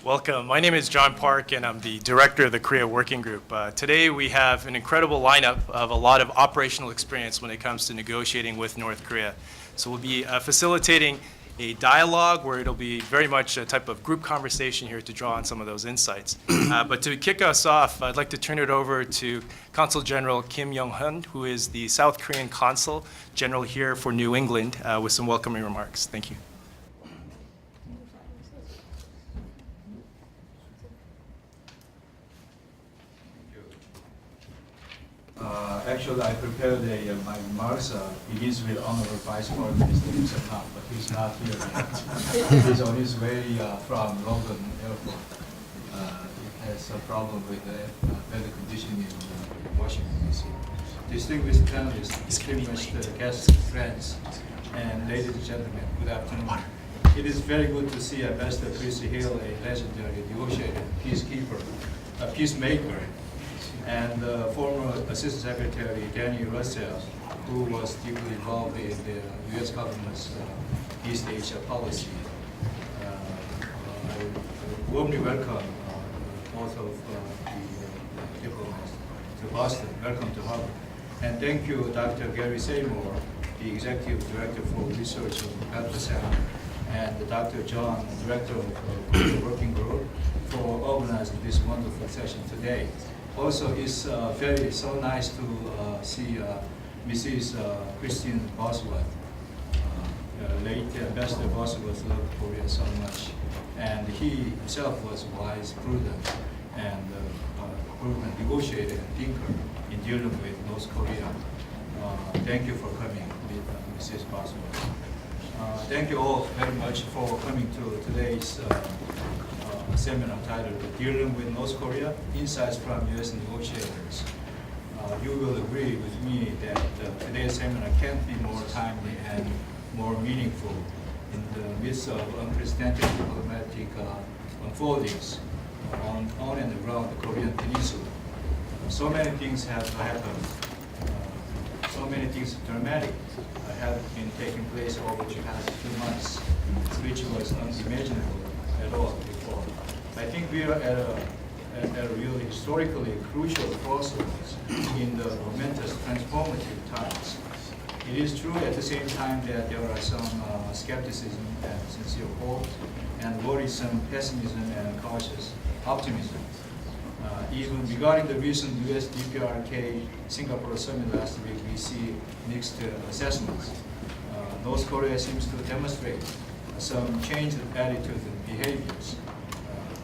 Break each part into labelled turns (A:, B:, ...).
A: Welcome. My name is John Park, and I'm the director of the Korea Working Group. Today, we have an incredible lineup of a lot of operational experience when it comes to negotiating with North Korea. So we'll be facilitating a dialogue where it'll be very much a type of group conversation here to draw on some of those insights. But to kick us off, I'd like to turn it over to Consul General Kim Yonghyon, who is the South Korean Consul General here for New England, with some welcoming remarks. Thank you.
B: Actually, I prepared my remarks. Begins with Honorable Vice President Mr. Lim Seok-ham, but he's not here yet. He's on his way from London Airport. It has a problem with the weather condition in Washington, D.C. Distinguished panelists, distinguished guests, friends, and ladies and gentlemen, good afternoon. It is very good to see Ambassador Chris Hill, a legendary negotiator, peacekeeper, a peacemaker, and former Assistant Secretary Daniel Russel, who was deeply involved in the U.S. government's East Asia policy. I warmly welcome both of the diplomats to Boston. Welcome to Harvard. And thank you, Dr. Gary Samore, the Executive Director for Research of the Belfer Center, and Dr. John, Director of the Working Group, for organizing this wonderful session today. Also, it's so nice to see Mrs. Christine Bosworth. Late Ambassador Bosworth loved Korea so much, and he himself was wise, prudent, and proven negotiator and thinker in dealing with North Korea. Thank you for coming, Mrs. Bosworth. Thank you all very much for coming to today's seminar titled Dealing with North Korea, Insights from U.S. Negotiators. You will agree with me that today's seminar can't be more timely and more meaningful in the midst of unprecedented diplomatic unfoldings on and around the Korean Peninsula. So many things have happened. So many things dramatic have been taking place over the past few months, which was unimaginable at all before. I think we are at a really historically crucial crossroads in the momentous transformative times. It is true at the same time that there are some skepticism and sincere hope, and worrisome pessimism and cautious optimism. Even regarding the recent U.S. DPRK Singapore summit last week, we see mixed assessments. North Korea seems to demonstrate some changed attitudes and behaviors.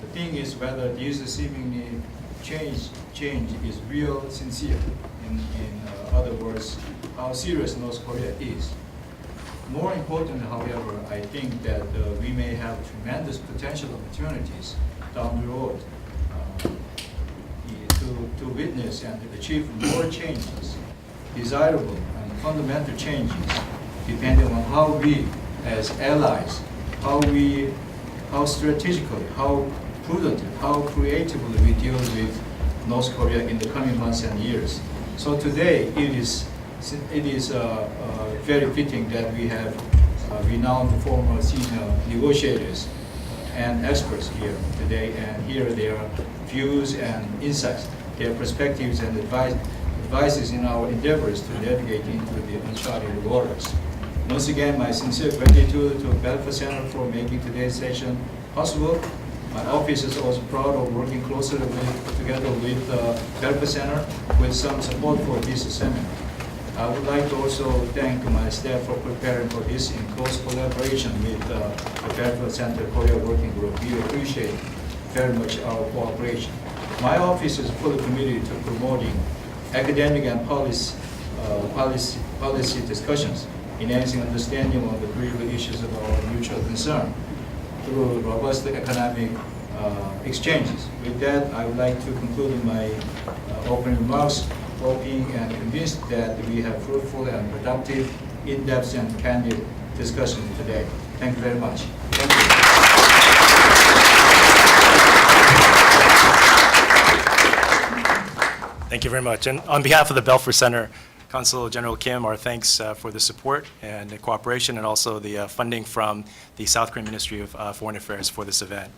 B: The thing is whether this seemingly change is real, sincere. In other words, how serious North Korea is. More important, however, I think that we may have tremendous potential opportunities down the road to witness and achieve more changes, desirable and fundamental changes, depending on how we, as allies, how strategically, how prudently, how creatively we deal with North Korea in the coming months and years. So today, it is very fitting that we have renowned former senior negotiators and experts here today, and hear their views and insights, their perspectives and advices in our endeavors to navigate into the uncharted waters. Once again, my sincere gratitude to Belfer Center for making today's session possible. My office is also proud of working closely together with Belfer Center with some support for this seminar. I would like to also thank my staff for preparing for this in close collaboration with the Belfer Center Korea Working Group. We appreciate very much our cooperation. My office is fully committed to promoting academic and policy discussions, enhancing understanding of the critical issues of our mutual concern through robust economic exchanges. With that, I would like to conclude my opening remarks, hoping and convinced that we have fruitful and productive, in-depth and candid discussion today. Thank you very much. Thank you.
A: Thank you very much. And on behalf of the Belfer Center, Consul General Kim our thanks for the support and the cooperation and also the funding from the South Korean Ministry of Foreign Affairs for this event.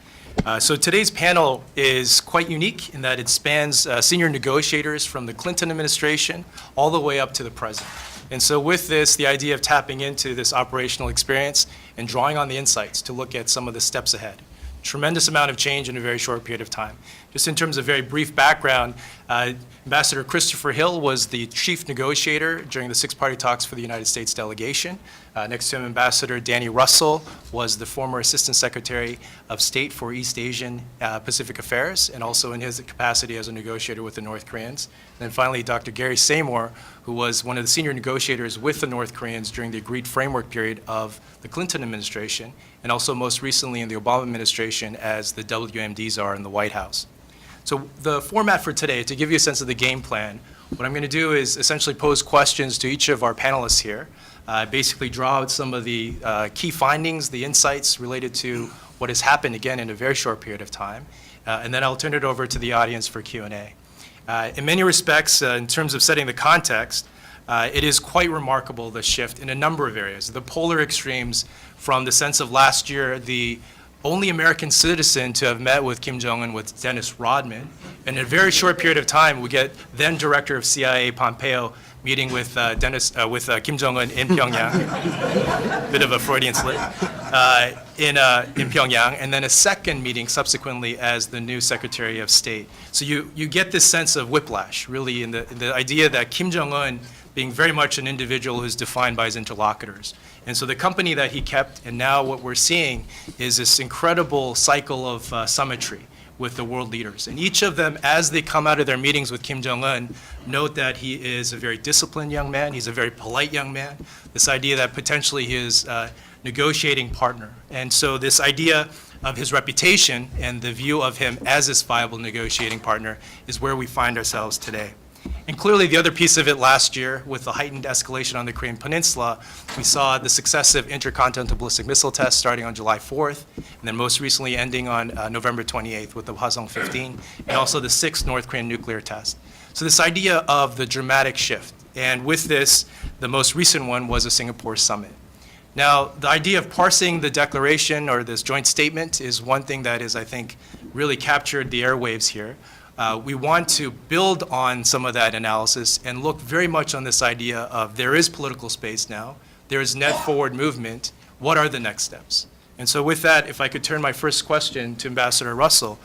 A: So today's panel is quite unique in that it spans senior negotiators from the Clinton administration all the way up to the president. And so with this, the idea of tapping into this operational experience and drawing on the insights to look at some of the steps ahead. Tremendous amount of change in a very short period of time. Just in terms of very brief background, Ambassador Christopher Hill was the chief negotiator during the six-party talks for the United States delegation. Next to him, Ambassador Daniel Russel was the former Assistant Secretary of State for East Asian Pacific Affairs, and also in his capacity as a negotiator with the North Koreans. And then finally, Dr. Gary Samore, who was one of the senior negotiators with the North Koreans during the agreed framework period of the Clinton administration, and also most recently in the Obama administration as the WMD czar in the White House. So the format for today, to give you a sense of the game plan, what I'm going to do is essentially pose questions to each of our panelists here, basically draw out some of the key findings, the insights related to what has happened, again, in a very short period of time, and then I'll turn it over to the audience for Q&A. In many respects, in terms of setting the context, it is quite remarkable, the shift in a number of areas. The polar extremes from the sense of last year, the only American citizen to have met with Kim Jong-un was Dennis Rodman. In a very short period of time, we get then Director of CIA Pompeo meeting with Kim Jong-un in Pyongyang. Bit of a Freudian slip. In Pyongyang, and then a second meeting subsequently as the new Secretary of State. So you get this sense of whiplash, really, in the idea that Kim Jong-un being very much an individual who's defined by his interlocutors. And so the company that he kept, and now what we're seeing is this incredible cycle of symmetry with the world leaders. And each of them, as they come out of their meetings with Kim Jong-un, note that he is a very disciplined young man, he's a very polite young man, this idea that potentially he is a negotiating partner. And so this idea of his reputation and the view of him as this viable negotiating partner is where we find ourselves today. And clearly the other piece of it last year, with the heightened escalation on the Korean Peninsula, we saw the successive intercontinental ballistic missile tests starting on July 4th, and then most recently ending on November 28th with the Hwasong-15, and also the 6th North Korean nuclear test. So this idea of the dramatic shift, and with this, the most recent one was a Singapore summit. Now, the idea of parsing the declaration or this joint statement is one thing that is, I think, really captured the airwaves here. We want to build on some of that analysis and look very much on this idea of there is political space now, there is net forward movement, what are the next steps? And so with that, if I could turn my first question to Ambassador Russell.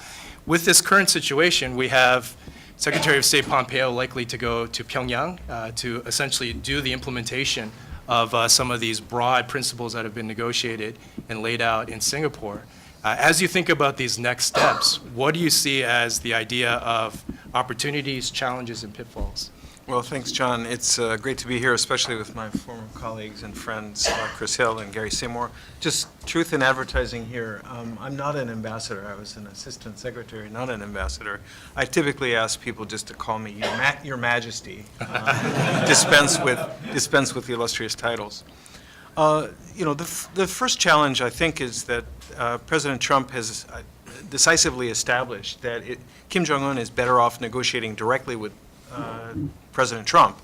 A: With this current situation, we have Secretary of State Pompeo likely to go to Pyongyang to essentially do the implementation of some of these broad principles that have been negotiated and laid out in Singapore. As you think about these next steps, what do you see as the idea of opportunities, challenges, and pitfalls?
C: Well, thanks, John. It's great to be here, especially with my former colleagues and friends, Chris Hill and Gary Samore. Just truth in advertising here. I'm not an ambassador. I was an assistant secretary, not an ambassador. I typically ask people just to call me Your Majesty. Dispense with the illustrious titles. The first challenge, I think, is that President Trump has decisively established that Kim Jong-un is better off negotiating directly with President Trump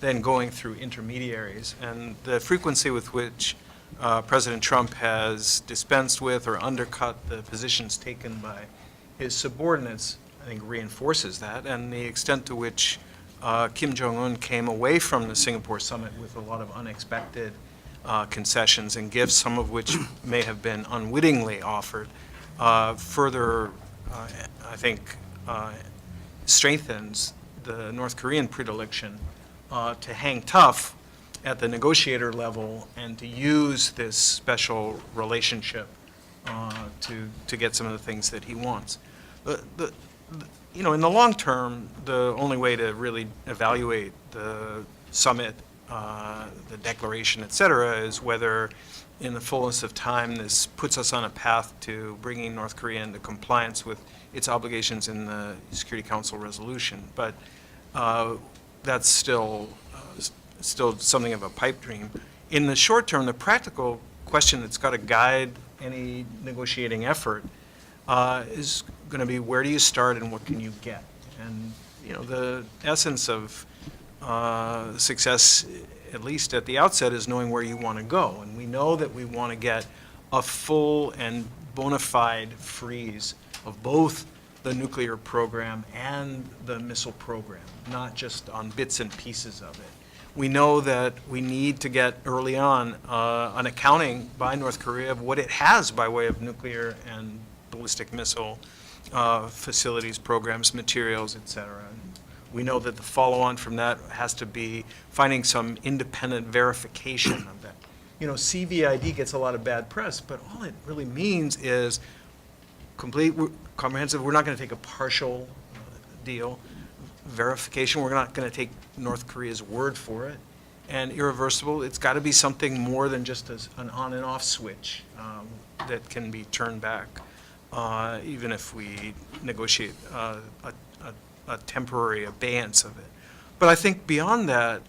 C: than going through intermediaries. And the frequency with which President Trump has dispensed with or undercut the positions taken by his subordinates, I think, reinforces that. And the extent to which Kim Jong-un came away from the Singapore summit with a lot of unexpected concessions and gifts, some of which may have been unwittingly offered, further, I think, strengthens the North Korean predilection to hang tough at the negotiator level and to use this special relationship to get some of the things that he wants. In the long term, the only way to really evaluate the summit, the declaration, et cetera, is whether in the fullness of time this puts us on a path to bringing North Korea into compliance with its obligations in the Security Council resolution. But that's still something of a pipe dream. In the short term, the practical question that's got to guide any negotiating effort is going to be, where do you start and what can you get? And the essence of success, at least at the outset, is knowing where you want to go. And we know that we want to get a full and bona fide freeze of both the nuclear program and the missile program, not just on bits and pieces of it. We know that we need to get early on an accounting by North Korea of what it has by way of nuclear and ballistic missile facilities, programs, materials, et cetera. We know that the follow-on from that has to be finding some independent verification of that. You know, CVID gets a lot of bad press, but all it really means is complete, comprehensive. We're not going to take a partial deal. Verification, we're not going to take North Korea's word for it. And irreversible, it's got to be something more than just an on and off switch that can be turned back, even if we negotiate a temporary abeyance of it. But I think beyond that,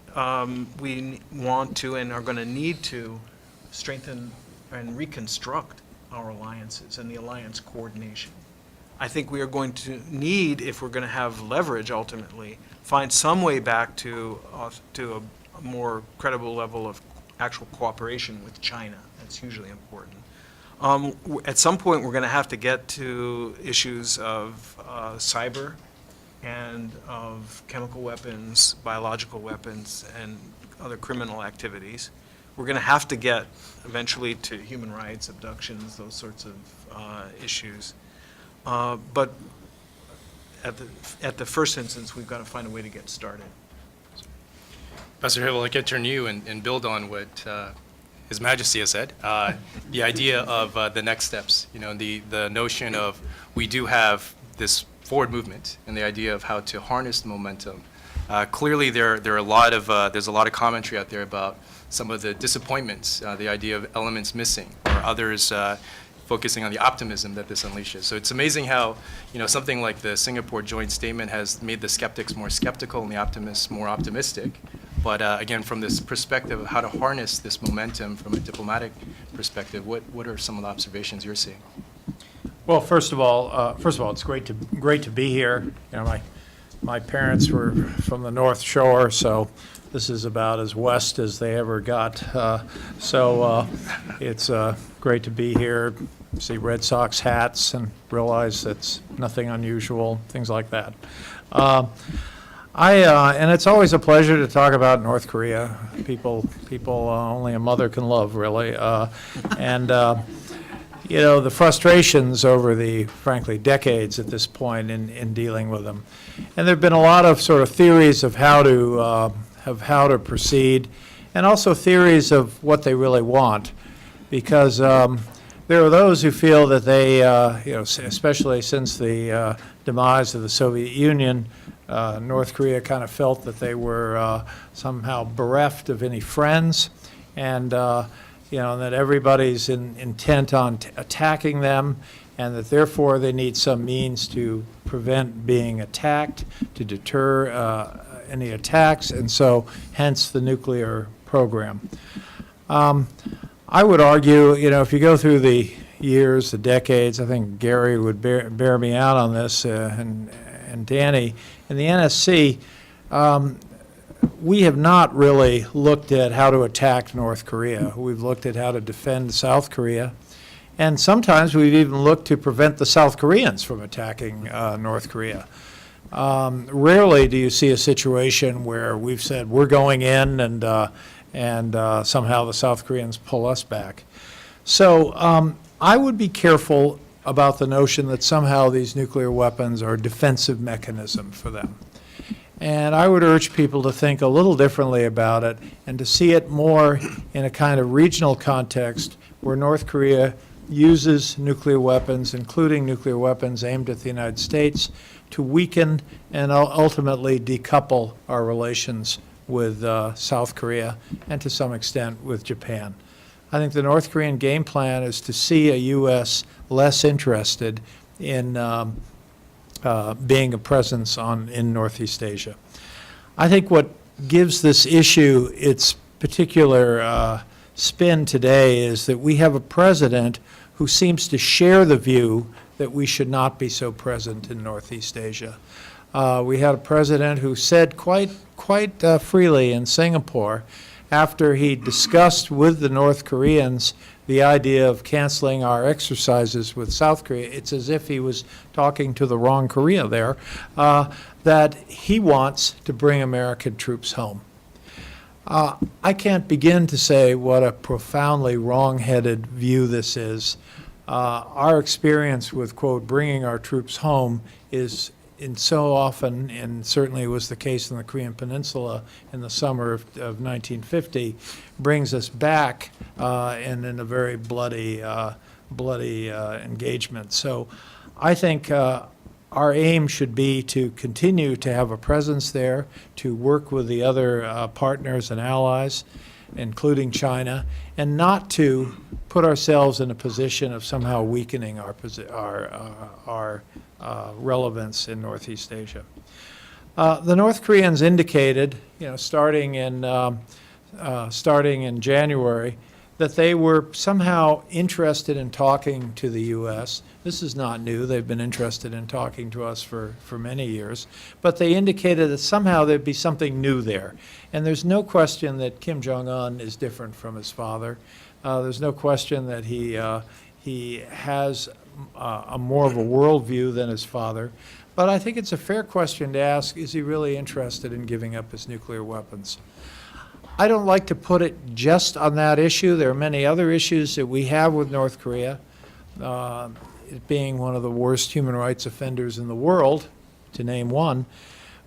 C: we want to and are going to need to strengthen and reconstruct our alliances and the alliance coordination. I think we are going to need, if we're going to have leverage ultimately, find some way back to a more credible level of actual cooperation with China. That's hugely important. At some point, we're going to have to get to issues of cyber and of chemical weapons, biological weapons, and other criminal activities. We're going to have to get eventually to human rights, abductions, those sorts of issues. But at the first instance, we've got to find a way to get started.
A: Professor Hill, I could turn to you and build on what His Majesty has said. The idea of the next steps, you know, the notion of we do have this forward movement and the idea of how to harness the momentum. Clearly, there's a lot of commentary out there about some of the disappointments, the idea of elements missing, or others focusing on the optimism that this unleashes. So it's amazing how, you know, something like the Singapore joint statement has made the skeptics more skeptical and the optimists more optimistic. But again, from this perspective of how to harness this momentum from a diplomatic perspective, what are some of the observations you're seeing?
B: Well, first of all, it's great to be here. You know, my parents were from the North Shore, so this is about as west as they ever got. It's great to be here, see Red Sox hats, and realize it's nothing unusual, things like that. And it's always a pleasure to talk about North Korea. People only a mother can love, really. You know, the frustrations over the, frankly, decades at this point in dealing with them. And there have been a lot of sort of theories of how to proceed, and also theories of what they really want. Because there are those who feel that they, you know, especially since the demise of the Soviet Union, North Korea kind of felt that they were somehow bereft of any friends, and you know, that everybody's intent on attacking them, and that therefore they need some means to prevent being attacked, to deter any attacks, and so hence the nuclear program. I would argue, you know, if you go through the years, the decades, I think Gary would bear me out on this, and Danny, in the NSC, we have not really looked at how to attack North Korea. We've looked at how to defend South Korea. And sometimes we've even looked to prevent the South Koreans from attacking North Korea. Rarely do you see a situation where we've said we're going in and somehow the South Koreans pull us back. So I would be careful about the notion that somehow these nuclear weapons are a defensive mechanism for them. And I would urge people to think a little differently about it and to see it more in a kind of regional context where North Korea uses nuclear weapons, including nuclear weapons aimed at the United States, to weaken and ultimately decouple our relations with South Korea and to some extent with Japan. I think the North Korean game plan is to see a U.S. less interested in being a presence in Northeast Asia. I think what gives this issue its particular spin today is that we have a president who seems to share the view that we should not be so present in Northeast Asia.
D: We had a president who said quite freely in Singapore, after he discussed with the North Koreans the idea of canceling our exercises with South Korea, it's as if he was talking to the wrong Korea there, that he wants to bring American troops home. I can't begin to say what a profoundly wrong-headed view this is. Our experience with, quote, bringing our troops home is in so often, and certainly it was the case in the Korean Peninsula in the summer of 1950, brings us back and in a very bloody engagement. So I think our aim should be to continue to have a presence there, to work with the other partners and allies, including China, and not to put ourselves in a position of somehow weakening our relevance in Northeast Asia. The North Koreans indicated, starting in January, that they were somehow interested in talking to the U.S. This is not new. They've been interested in talking to us for many years. But they indicated that somehow there'd be something new there. And there's no question that Kim Jong-un is different from his father. There's no question that he has more of a worldview than his father. But I think it's a fair question to ask, is he really interested in giving up his nuclear weapons? I don't like to put it just on that issue. There are many other issues that we have with North Korea, it being one of the worst human rights offenders in the world, to name one.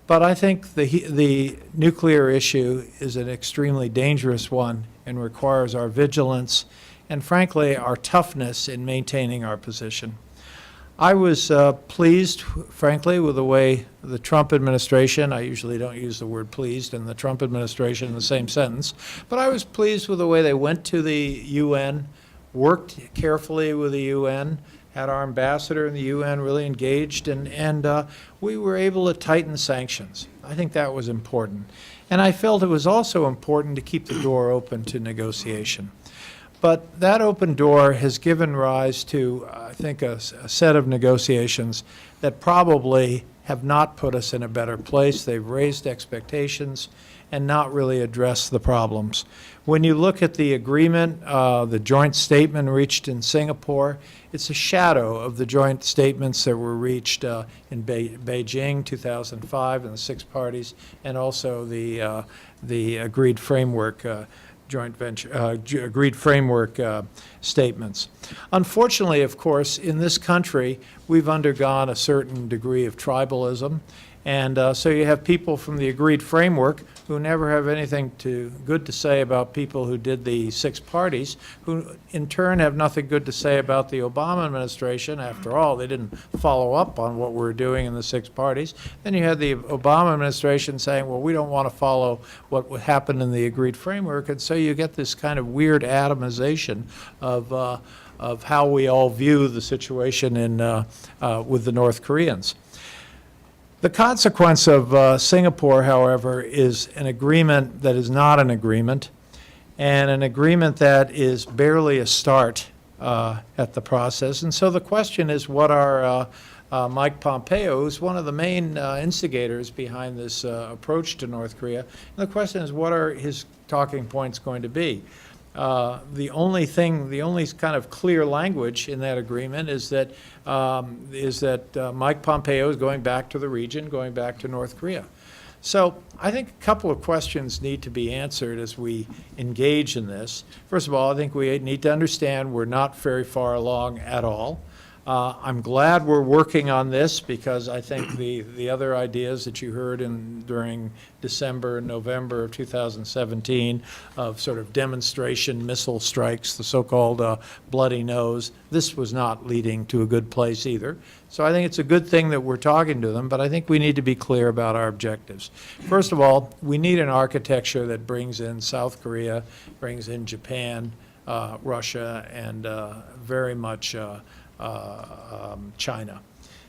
D: But I think the nuclear issue is an extremely dangerous one and requires our vigilance and, frankly, our toughness in maintaining our position. I was pleased, frankly, with the way the Trump administration, I usually don't use the word pleased and the Trump administration in the same sentence, but I was pleased with the way they went to the UN, worked carefully with the UN, had our ambassador in the UN really engaged, and we were able to tighten sanctions. I think that was important. And I felt it was also important to keep the door open to negotiation. But that open door has given rise to, I think, a set of negotiations that probably have not put us in a better place. They've raised expectations and not really addressed the problems. When you look at the agreement, the joint statement reached in Singapore, it's a shadow of the joint statements that were reached in Beijing 2005 and the 6 parties, and also the agreed framework agreed framework statements. Unfortunately, of course, in this country, we've undergone a certain degree of tribalism. And so you have people from the agreed framework who never have anything good to say about people who did the 6 parties, who in turn have nothing good to say about the Obama administration. After all, they didn't follow up on what we're doing in the 6 parties. Then you had the Obama administration saying, well, we don't want to follow what happened in the agreed framework. And so you get this kind of weird atomization of how we all view the situation with the North Koreans. The consequence of Singapore, however, is an agreement that is not an agreement, and an agreement that is barely a start at the process. And so the question is, what are Mike Pompeo, who's one of the main instigators behind this approach to North Korea, and the question is, what are his talking points going to be? The only kind of clear language in that agreement is that Mike Pompeo is going back to the region, going back to North Korea. So I think a couple of questions need to be answered as we engage in this. First of all, I think we need to understand we're not very far along at all. I'm glad we're working on this because I think the other ideas that you heard during December and November of 2017 of sort of demonstration missile strikes, the so-called bloody nose, this was not leading to a good place either. So I think it's a good thing that we're talking to them, but I think we need to be clear about our objectives. First of all, we need an architecture that brings in South Korea, brings in Japan, Russia, and very much China.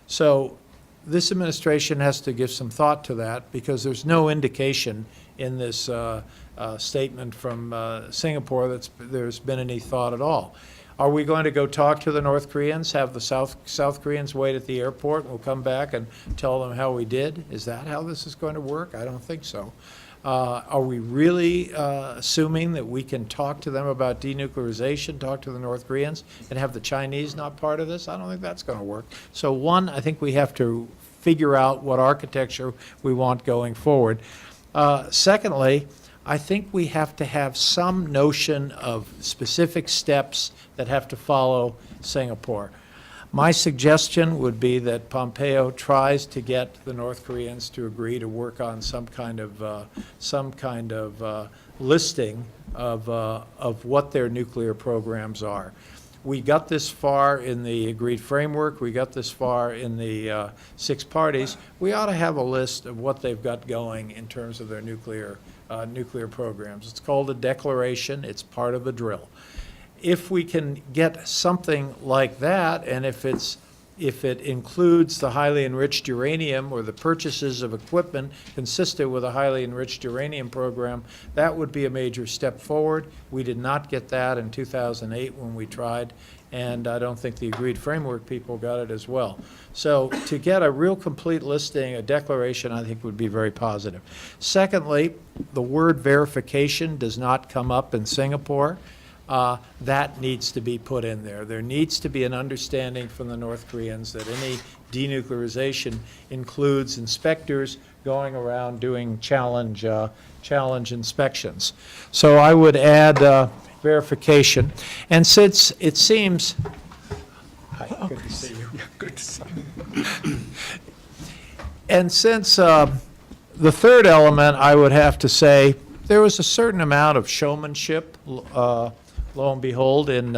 D: So this administration has to give some thought to that because there's no indication in this statement from Singapore that there's been any thought at all. Are we going to go talk to the North Koreans, have the South Koreans wait at the airport, and we'll come back and tell them how we did? Is that how this is going to work? I don't think so. Are we really assuming that we can talk to them about denuclearization, talk to the North Koreans, and have the Chinese not part of this? I don't think that's going to work. So one, I think we have to figure out what architecture we want going forward. Secondly, I think we have to have some notion of specific steps that have to follow Singapore. My suggestion would be that Pompeo tries to get the North Koreans to agree to work on some kind of listing of what their nuclear programs are. We got this far in the agreed framework. We got this far in the 6 parties. We ought to have a list of what they've got going in terms of their nuclear programs. It's called a declaration. It's part of a drill. If we can get something like that, and if it includes the highly enriched uranium or the purchases of equipment consistent with a highly enriched uranium program, that would be a major step forward. We did not get that in 2008 when we tried, and I don't think the agreed framework people got it as well. So to get a real complete listing, a declaration, I think would be very positive. Secondly, the word verification does not come up in Singapore. That needs to be put in there. There needs to be an understanding from the North Koreans that any denuclearization includes inspectors going around doing challenge inspections. So I would add verification. And since it seems, hi, good to see you.
C: Good to see you.
D: And since the third element, I would have to say, there was a certain amount of showmanship, lo and behold, in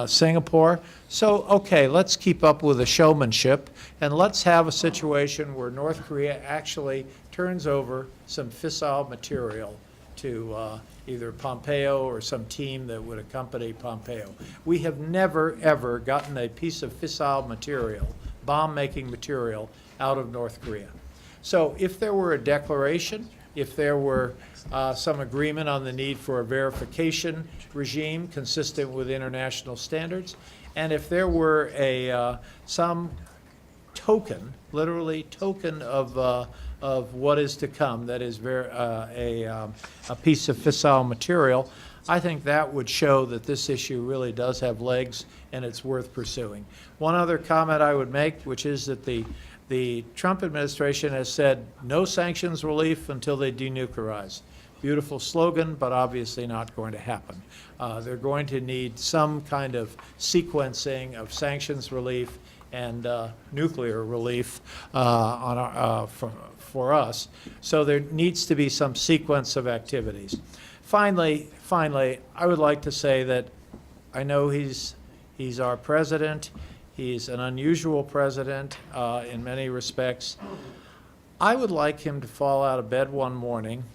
D: Singapore. So, okay, let's keep up with the showmanship, and let's have a situation where North Korea actually turns over some fissile material to either Pompeo or some team that would accompany Pompeo. We have never, ever gotten a piece of fissile material, bomb-making material, out of North Korea. So if there were a declaration, if there were some agreement on the need for a verification regime consistent with international standards, and if there were some token, literally token of what is to come, that is a piece of fissile material, I think that would show that this issue really does have legs and it's worth pursuing. One other comment I would make, which is that the Trump administration has said no sanctions relief until they denuclearize. Beautiful slogan, but obviously not going to happen. They're going to need some kind of sequencing of sanctions relief and nuclear relief for us. So there needs to be some sequence of activities. Finally, I would like to say that I know he's our president. He's an unusual president in many respects. I would like him to fall out of bed one morning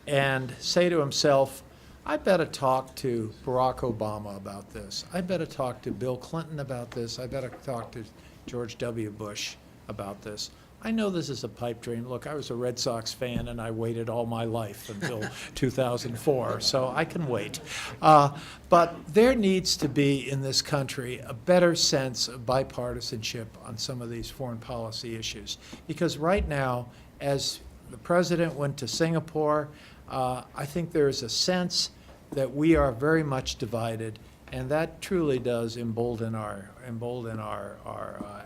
D: and say to himself, I better talk to Barack Obama about this. I better talk to Bill Clinton about this. I better talk to George W. Bush about this. I know this is a pipe dream. Look, I was a Red Sox fan, and I waited all my life until 2004, so I can wait. But there needs to be, in this country, a better sense of bipartisanship on some of these foreign policy issues. Because right now, as the president went to Singapore, I think there is a sense that we are very much divided, and that truly does embolden our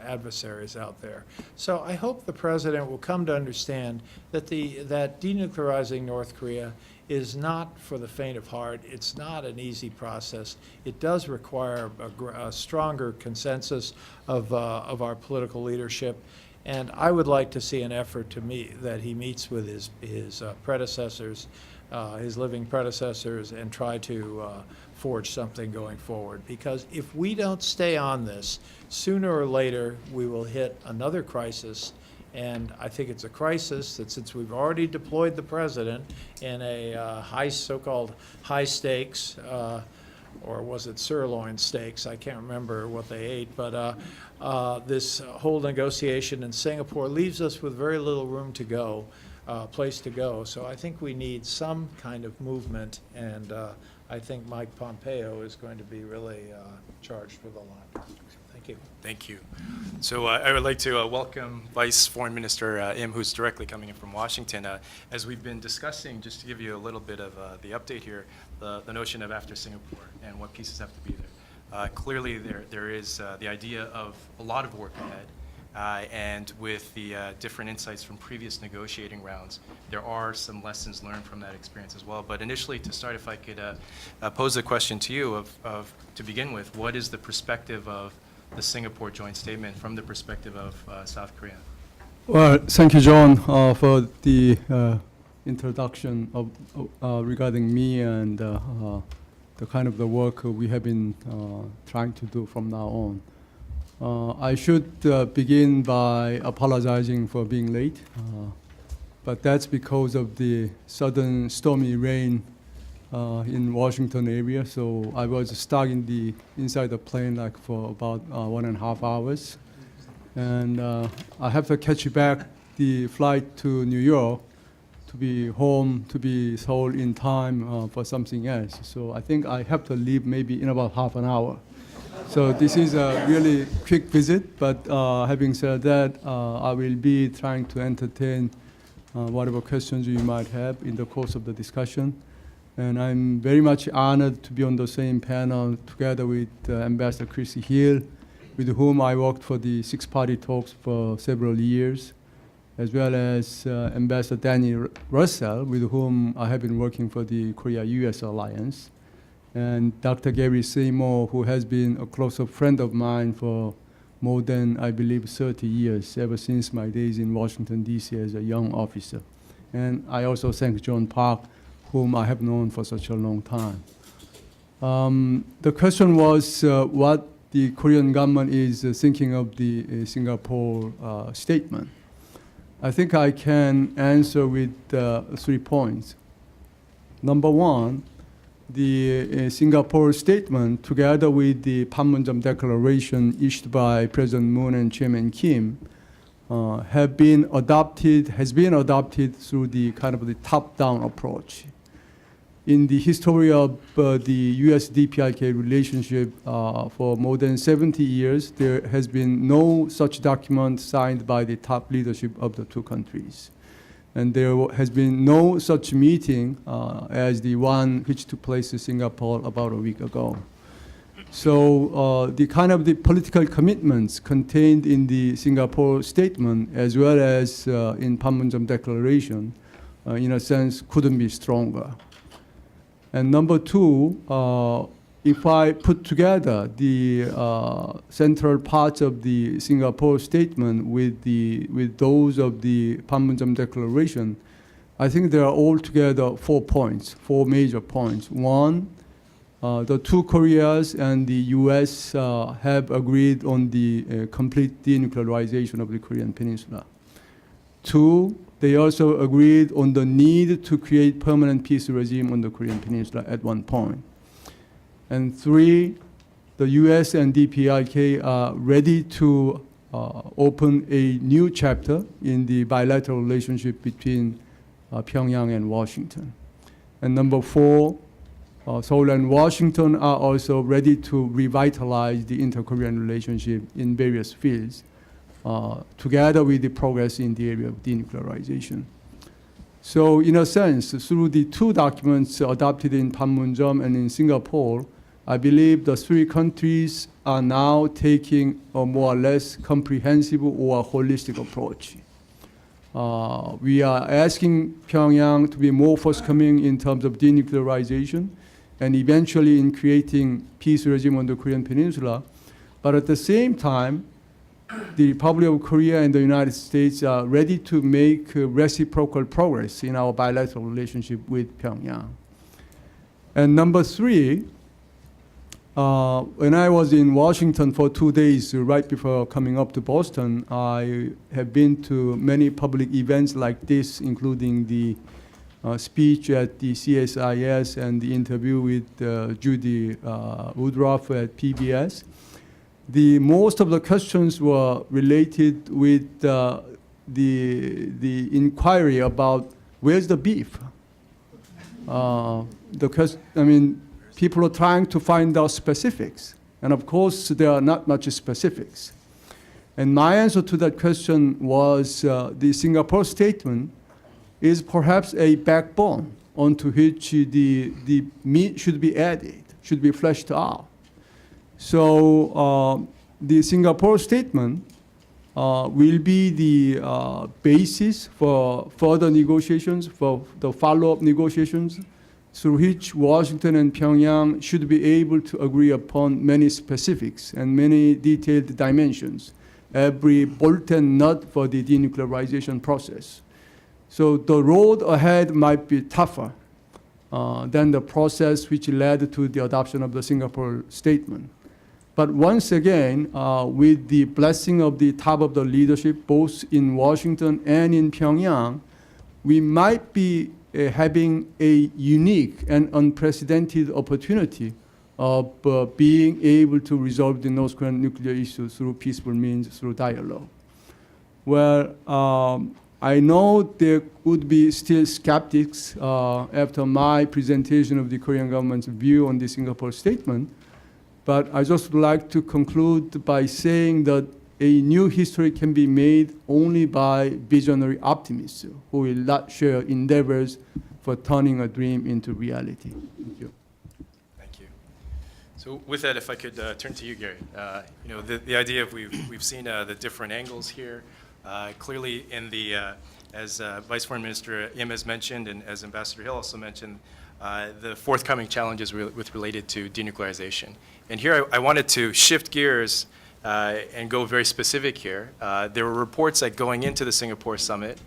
D: adversaries out there. So I hope the president will come to understand that that denuclearizing North Korea is not for the faint of heart. It's not an easy process. It does require a stronger consensus of our political leadership. And I would like to see an effort that he meets with his predecessors, his living predecessors, and try to forge something going forward. Because if we don't stay on this, sooner or later we will hit another crisis. And I think it's a crisis that, since we've already deployed the president in a so-called high stakes, or was it sirloin steaks? I can't remember what they ate, but this whole negotiation in Singapore leaves us with very little room to go, place to go. So I think we need some kind of movement, and I think Mike Pompeo is going to be really charged with a lot. Thank you.
A: Thank you. So I would like to welcome Vice Foreign Minister Im, who's directly coming in from Washington. As we've been discussing, just to give you a little bit of the update here, the notion of after Singapore and what pieces have to be there. Clearly, there is the idea of a lot of work ahead, and with the different insights from previous negotiating rounds, there are some lessons learned from that experience as well. But initially, to start, if I could pose a question to you to begin with, what is the perspective of the Singapore joint statement from the perspective of South Korea?
E: Well, thank you, John, for the introduction regarding me and the kind of the work we have been trying to do from now on. I should begin by apologizing for being late, but that's because of the sudden stormy rain in Washington area. So I was stuck inside the plane like for about 1.5 hours. And I have to catch back the flight to New York to be home, to be Seoul in time for something else. So I think I have to leave maybe in about half an hour. So this is a really quick visit, but having said that, I will be trying to entertain whatever questions you might have in the course of the discussion. And I'm very much honored to be on the same panel together with Ambassador Chris Hill, with whom I worked for the six-party talks for several years, as well as Ambassador Daniel Russel, with whom I have been working for the Korea-US Alliance, and Dr. Gary Seymour, who has been a close friend of mine for more than, I believe, 30 years, ever since my days in Washington, D.C. as a young officer. And I also thank John Park, whom I have known for such a long time. The question was what the Korean government is thinking of the Singapore statement. I think I can answer with 3 points. Number one, the Singapore statement, together with the Panmunjom Declaration issued by President Moon and Chairman Kim, has been adopted through the kind of the top-down approach. In the history of the US-DPRK relationship for more than 70 years, there has been no such document signed by the top leadership of the two countries. And there has been no such meeting as the one which took place in Singapore about a week ago. So the kind of the political commitments contained in the Singapore statement, as well as in Panmunjom Declaration, in a sense, couldn't be stronger. And number two, if I put together the central parts of the Singapore statement with those of the Panmunjom Declaration, I think there are altogether 4 major points. One, the two Koreas and the US have agreed on the complete denuclearization of the Korean Peninsula. Two, they also agreed on the need to create permanent peace regime on the Korean Peninsula at one point. And three, the US and DPRK are ready to open a new chapter in the bilateral relationship between Pyongyang and Washington. And number four, Seoul and Washington are also ready to revitalize the inter-Korean relationship in various fields, together with the progress in the area of denuclearization. So in a sense, through the two documents adopted in Panmunjom and in Singapore, I believe the three countries are now taking a more or less comprehensive or holistic approach. We are asking Pyongyang to be more forthcoming in terms of denuclearization and eventually in creating peace regime on the Korean Peninsula. But at the same time, the Republic of Korea and the United States are ready to make reciprocal progress in our bilateral relationship with Pyongyang. And number three, when I was in Washington for 2 days right before coming up to Boston, I have been to many public events like this, including the speech at the CSIS and the interview with Judy Woodruff at PBS. Most of the questions were related with the inquiry about where's the beef. people are trying to find out specifics. And of course, there are not much specifics. And my answer to that question was the Singapore statement is perhaps a backbone onto which the meat should be added, should be fleshed out. So the Singapore statement will be the basis for further negotiations, for the follow-up negotiations, through which Washington and Pyongyang should be able to agree upon many specifics and many detailed dimensions, every bolt and nut for the denuclearization process. So the road ahead might be tougher than the process which led to the adoption of the Singapore statement. But once again, with the blessing of the top of the leadership, both in Washington and in Pyongyang, we might be having a unique and unprecedented opportunity of being able to resolve the North Korean nuclear issue through peaceful means, through dialogue. Well, I know there would be still skeptics after my presentation of the Korean government's view on the Singapore statement, but I just would like to conclude by saying that a new history can be made only by visionary optimists who will not share endeavors for turning a dream into reality. Thank you.
A: Thank you. So with that, if I could turn to you, Gary. You know, the idea of we've seen the different angles here. Clearly, in the as Vice Foreign Minister Im has mentioned, and as Ambassador Hill also mentioned, the forthcoming challenges related to denuclearization. And here I wanted to shift gears and go very specific here. There were reports that going into the Singapore summit,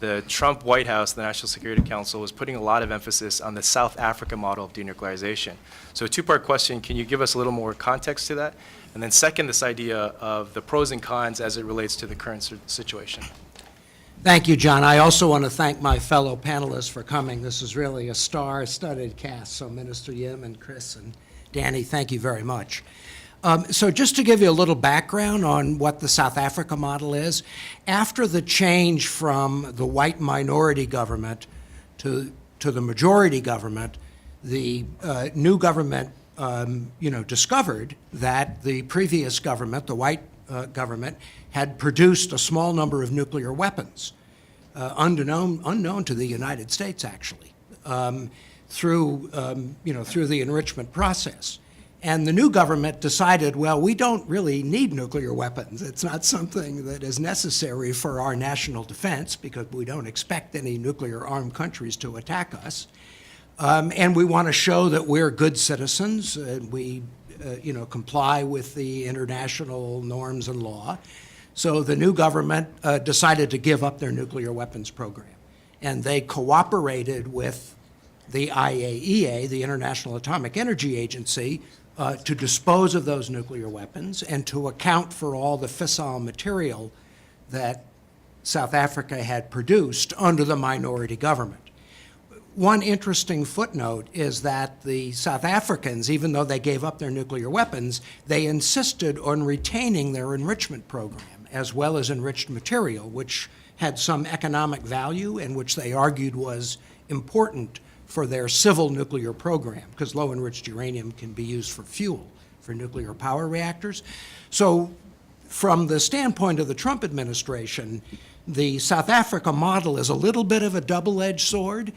A: the Trump White House, the National Security Council, was putting a lot of emphasis on the South Africa model of denuclearization. So a two-part question, can you give us a little more context to that? And then second, this idea of the pros and cons as it relates to the current situation.
F: Thank you, John. I also want to thank my fellow panelists for coming. This is really a star-studded cast, so Minister Yim and Chris and Danny, thank you very much. So just to give you a little background on what the South Africa model is, after the change from the white minority government to the majority government, the new government discovered that the previous government, the white government, had produced a small number of nuclear weapons, unknown to the United States, actually, through the enrichment process. And the new government decided, well, we don't really need nuclear weapons. It's not something that is necessary for our national defense because we don't expect any nuclear-armed countries to attack us. And we want to show that we're good citizens and we comply with the international norms and law. So the new government decided to give up their nuclear weapons program. And they cooperated with the IAEA, the International Atomic Energy Agency, to dispose of those nuclear weapons and to account for all the fissile material that South Africa had produced under the minority government. One interesting footnote is that the South Africans, even though they gave up their nuclear weapons, they insisted on retaining their enrichment program as well as enriched material, which had some economic value and which they argued was important for their civil nuclear program, because low-enriched uranium can be used for fuel for nuclear power reactors. So from the standpoint of the Trump administration, the South Africa model is a little bit of a double-edged sword.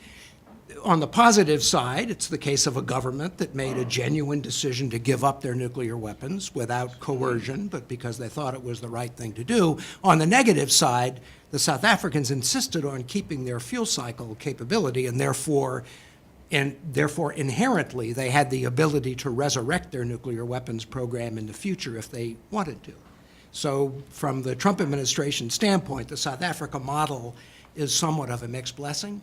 F: On the positive side, it's the case of a government that made a genuine decision to give up their nuclear weapons without coercion, but because they thought it was the right thing to do. On the negative side, the South Africans insisted on keeping their fuel cycle capability, and therefore inherently they had the ability to resurrect their nuclear weapons program in the future if they wanted to. So from the Trump administration standpoint, the South Africa model is somewhat of a mixed blessing.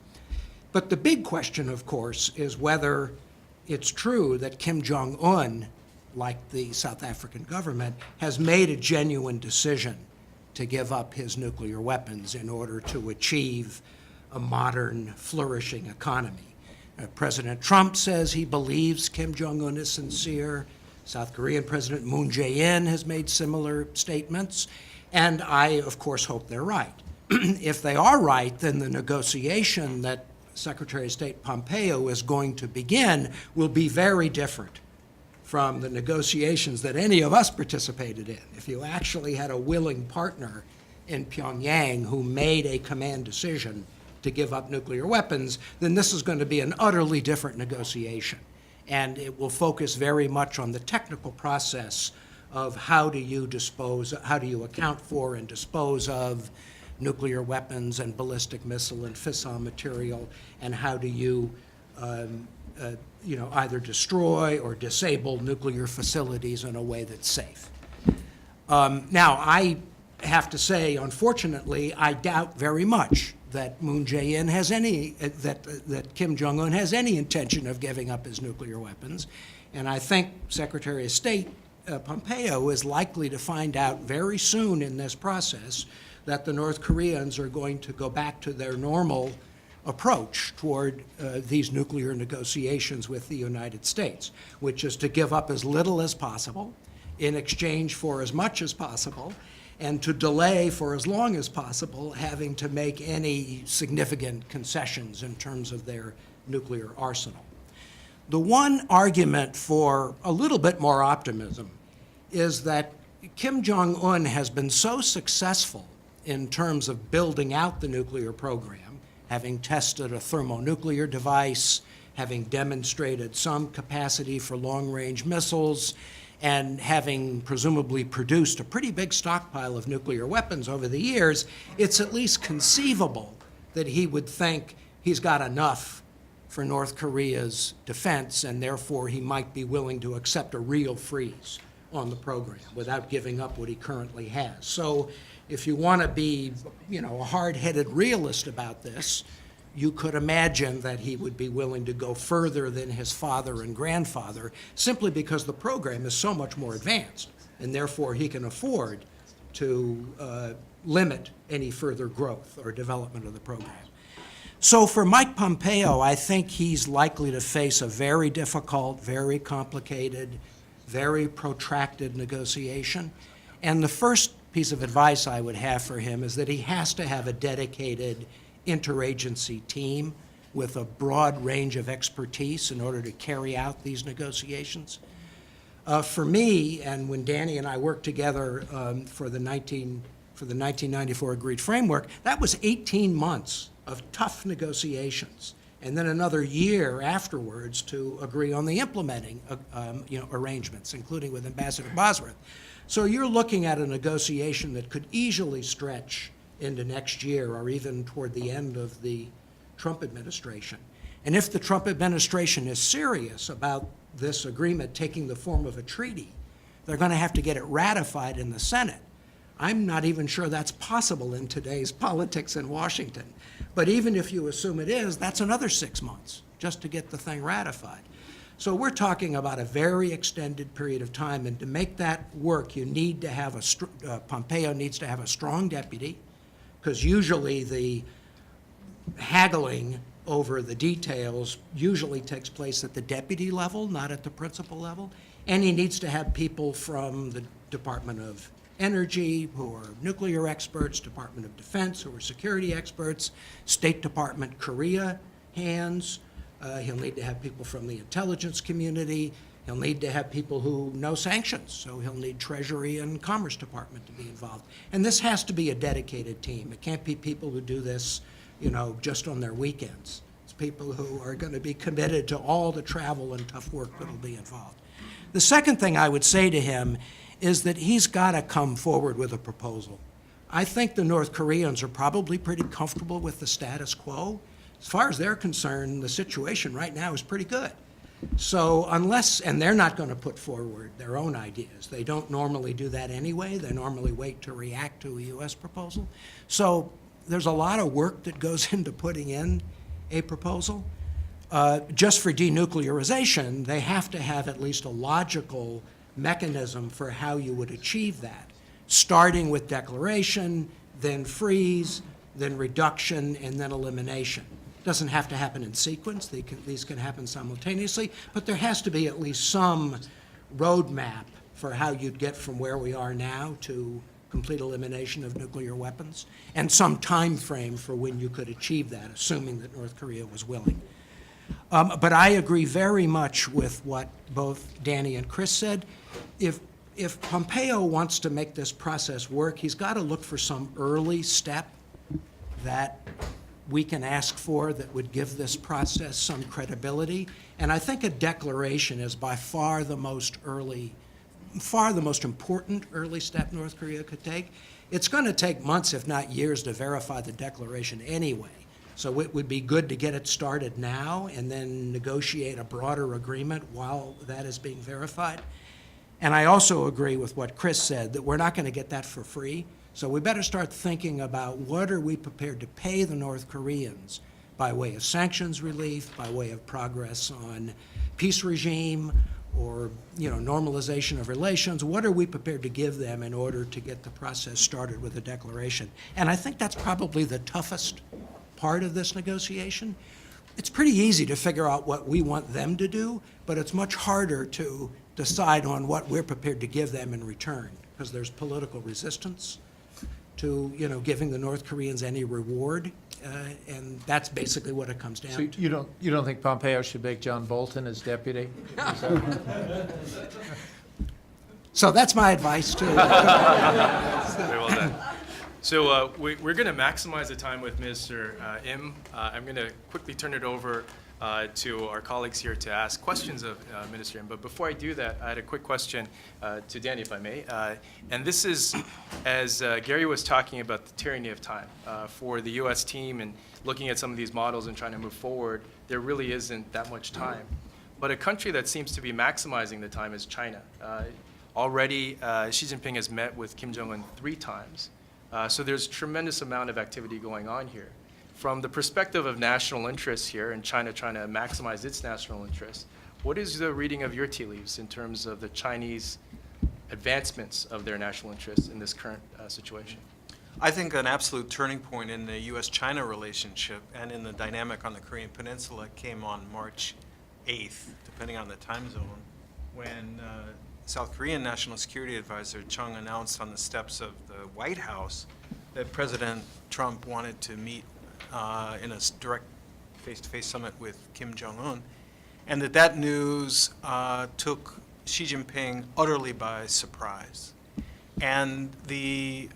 F: But the big question, of course, is whether it's true that Kim Jong-un, like the South African government, has made a genuine decision to give up his nuclear weapons in order to achieve a modern, flourishing economy. President Trump says he believes Kim Jong-un is sincere. South Korean President Moon Jae-in has made similar statements. And I, of course, hope they're right. If they are right, then the negotiation that Secretary of State Pompeo is going to begin will be very different from the negotiations that any of us participated in. If you actually had a willing partner in Pyongyang who made a command decision to give up nuclear weapons, then this is going to be an utterly different negotiation. And it will focus very much on the technical process of how do you account for and dispose of nuclear weapons and ballistic missile and fissile material, and how do you, either destroy or disable nuclear facilities in a way that's safe. Now, I have to say, unfortunately, I doubt very much that Moon Jae-in has that Kim Jong-un has any intention of giving up his nuclear weapons. And I think Secretary of State Pompeo is likely to find out very soon in this process that the North Koreans are going to go back to their normal approach toward these nuclear negotiations with the United States, which is to give up as little as possible in exchange for as much as possible, and to delay for as long as possible having to make any significant concessions in terms of their nuclear arsenal. The one argument for a little bit more optimism is that Kim Jong-un has been so successful in terms of building out the nuclear program, having tested a thermonuclear device, having demonstrated some capacity for long-range missiles, and having presumably produced a pretty big stockpile of nuclear weapons over the years, it's at least conceivable that he would think he's got enough for North Korea's defense, and therefore he might be willing to accept a real freeze on the program without giving up what he currently has. So if you want to be, a hard-headed realist about this, you could imagine that he would be willing to go further than his father and grandfather, simply because the program is so much more advanced, and therefore he can afford to limit any further growth or development of the program. So for Mike Pompeo, I think he's likely to face a very difficult, very complicated, very protracted negotiation. And the first piece of advice I would have for him is that he has to have a dedicated interagency team with a broad range of expertise in order to carry out these negotiations. For me, and when Danny and I worked together for the 1994 Agreed Framework, that was 18 months of tough negotiations, and then another year afterwards to agree on the implementing arrangements, including with Ambassador Bosworth. So you're looking at a negotiation that could easily stretch into next year or even toward the end of the Trump administration. And if the Trump administration is serious about this agreement taking the form of a treaty, they're going to have to get it ratified in the Senate. I'm not even sure that's possible in today's politics in Washington. But even if you assume it is, that's another 6 months just to get the thing ratified. So we're talking about a very extended period of time, and to make that work, you need to have Pompeo needs to have a strong deputy, because usually the haggling over the details usually takes place at the deputy level, not at the principal level. And he needs to have people from the Department of Energy who are nuclear experts, Department of Defense who are security experts, State Department Korea hands. He'll need to have people from the intelligence community. He'll need to have people who know sanctions, so he'll need Treasury and Commerce Department to be involved. And this has to be a dedicated team. It can't be people who do this, just on their weekends. It's people who are going to be committed to all the travel and tough work that will be involved. The second thing I would say to him is that he's got to come forward with a proposal. I think the North Koreans are probably pretty comfortable with the status quo. As far as they're concerned, the situation right now is pretty good. So and they're not going to put forward their own ideas. They don't normally do that anyway. They normally wait to react to a U.S. proposal. So there's a lot of work that goes into putting in a proposal. Just for denuclearization, they have to have at least a logical mechanism for how you would achieve that, starting with declaration, then freeze, then reduction, and then elimination. Doesn't have to happen in sequence. These can happen simultaneously, but there has to be at least some roadmap for how you'd get from where we are now to complete elimination of nuclear weapons, and some time frame for when you could achieve that, assuming that North Korea was willing. But I agree very much with what both Danny and Chris said. If Pompeo wants to make this process work, he's got to look for some early step that we can ask for that would give this process some credibility. And I think a declaration is by far the most important early step North Korea could take. It's going to take months, if not years, to verify the declaration anyway. So it would be good to get it started now and then negotiate a broader agreement while that is being verified. And I also agree with what Chris said, that we're not going to get that for free. So we better start thinking about what are we prepared to pay the North Koreans by way of sanctions relief, by way of progress on peace regime, or normalization of relations. What are we prepared to give them in order to get the process started with a declaration? And I think that's probably the toughest part of this negotiation. It's pretty easy to figure out what we want them to do, but it's much harder to decide on what we're prepared to give them in return, because there's political resistance to giving the North Koreans any reward, and that's basically what it comes down
D: So
F: to.
D: you don't think Pompeo should make John Bolton his deputy?
F: So that's my advice too.
A: Very well done. So we're going to maximize the time with Mr. Im. I'm going to quickly turn it over to our colleagues here to ask questions of Minister Im. But before I do that, I had a quick question to Danny, if I may. And this is, as Gary was talking about the tyranny of time for the U.S. team and looking at some of these models and trying to move forward, there really isn't that much time. But a country that seems to be maximizing the time is China. Already, Xi Jinping has met with Kim Jong-un 3 times. So there's a tremendous amount of activity going on here. From the perspective of national interests here and China trying to maximize its national interests, what is the reading of your tea leaves in terms of the Chinese advancements of their national interests in this current situation?
C: I think an absolute turning point in the U.S.-China relationship and in the dynamic on the Korean Peninsula came on March 8th, depending on the time zone, when South Korean National Security Advisor Chung announced on the steps of the White House that President Trump wanted to meet in a direct face-to-face summit with Kim Jong-un, and that news took Xi Jinping utterly by surprise. And the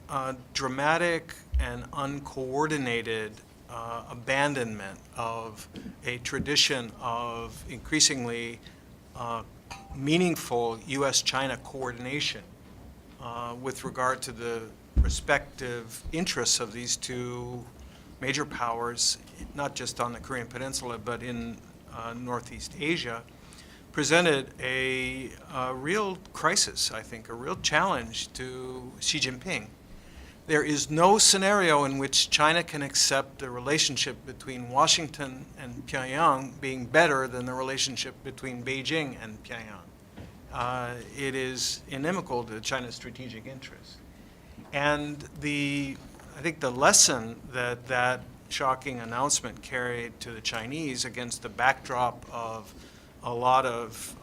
C: dramatic and uncoordinated abandonment of a tradition of increasingly meaningful U.S.-China coordination with regard to the respective interests of these two major powers, not just on the Korean Peninsula, but in Northeast Asia, presented a real crisis, I think, a real challenge to Xi Jinping. There is no scenario in which China can accept the relationship between Washington and Pyongyang being better than the relationship between Beijing and Pyongyang. It is inimical to China's strategic interests. And I think the lesson that shocking announcement carried to the Chinese against the backdrop of a lot of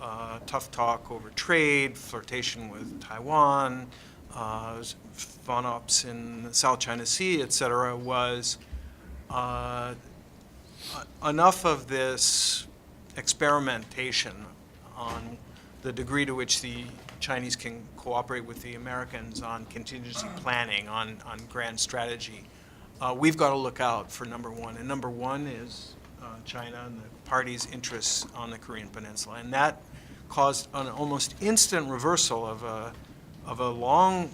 C: tough talk over trade, flirtation with Taiwan, FONOPs in the South China Sea, et cetera, was enough of this experimentation on the degree to which the Chinese can cooperate with the Americans on contingency planning, on grand strategy. We've got to look out for number one, and number one is China and the party's interests on the Korean Peninsula, and that caused an almost instant reversal of a long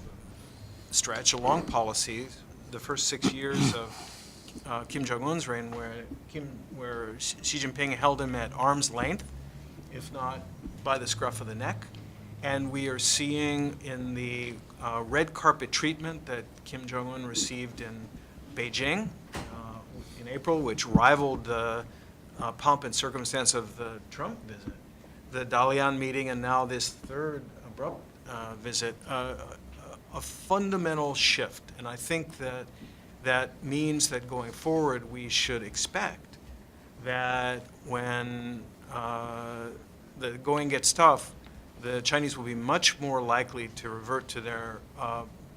C: stretch, a long policy, the first 6 years of Kim Jong-un's reign, where Xi Jinping held him at arm's length, if not by the scruff of the neck. And we are seeing in the red carpet treatment that Kim Jong-un received in Beijing in April, which rivaled the pomp and circumstance of the Trump visit, the Dalian meeting, and now this third abrupt visit, a fundamental shift. And I think that means that going forward we should expect that when the going gets tough, the Chinese will be much more likely to revert to their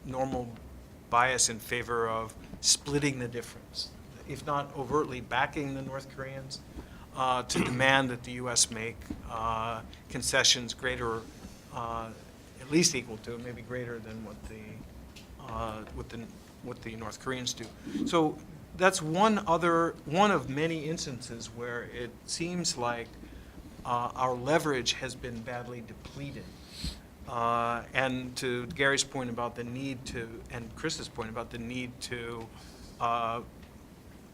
C: normal bias in favor of splitting the difference, if not overtly backing the North Koreans, to demand that the U.S. make concessions greater, at least equal to, maybe greater than what the North Koreans do. So that's one of many instances where it seems like our leverage has been badly depleted. And to Gary's point about the need to, and Chris's point about the need to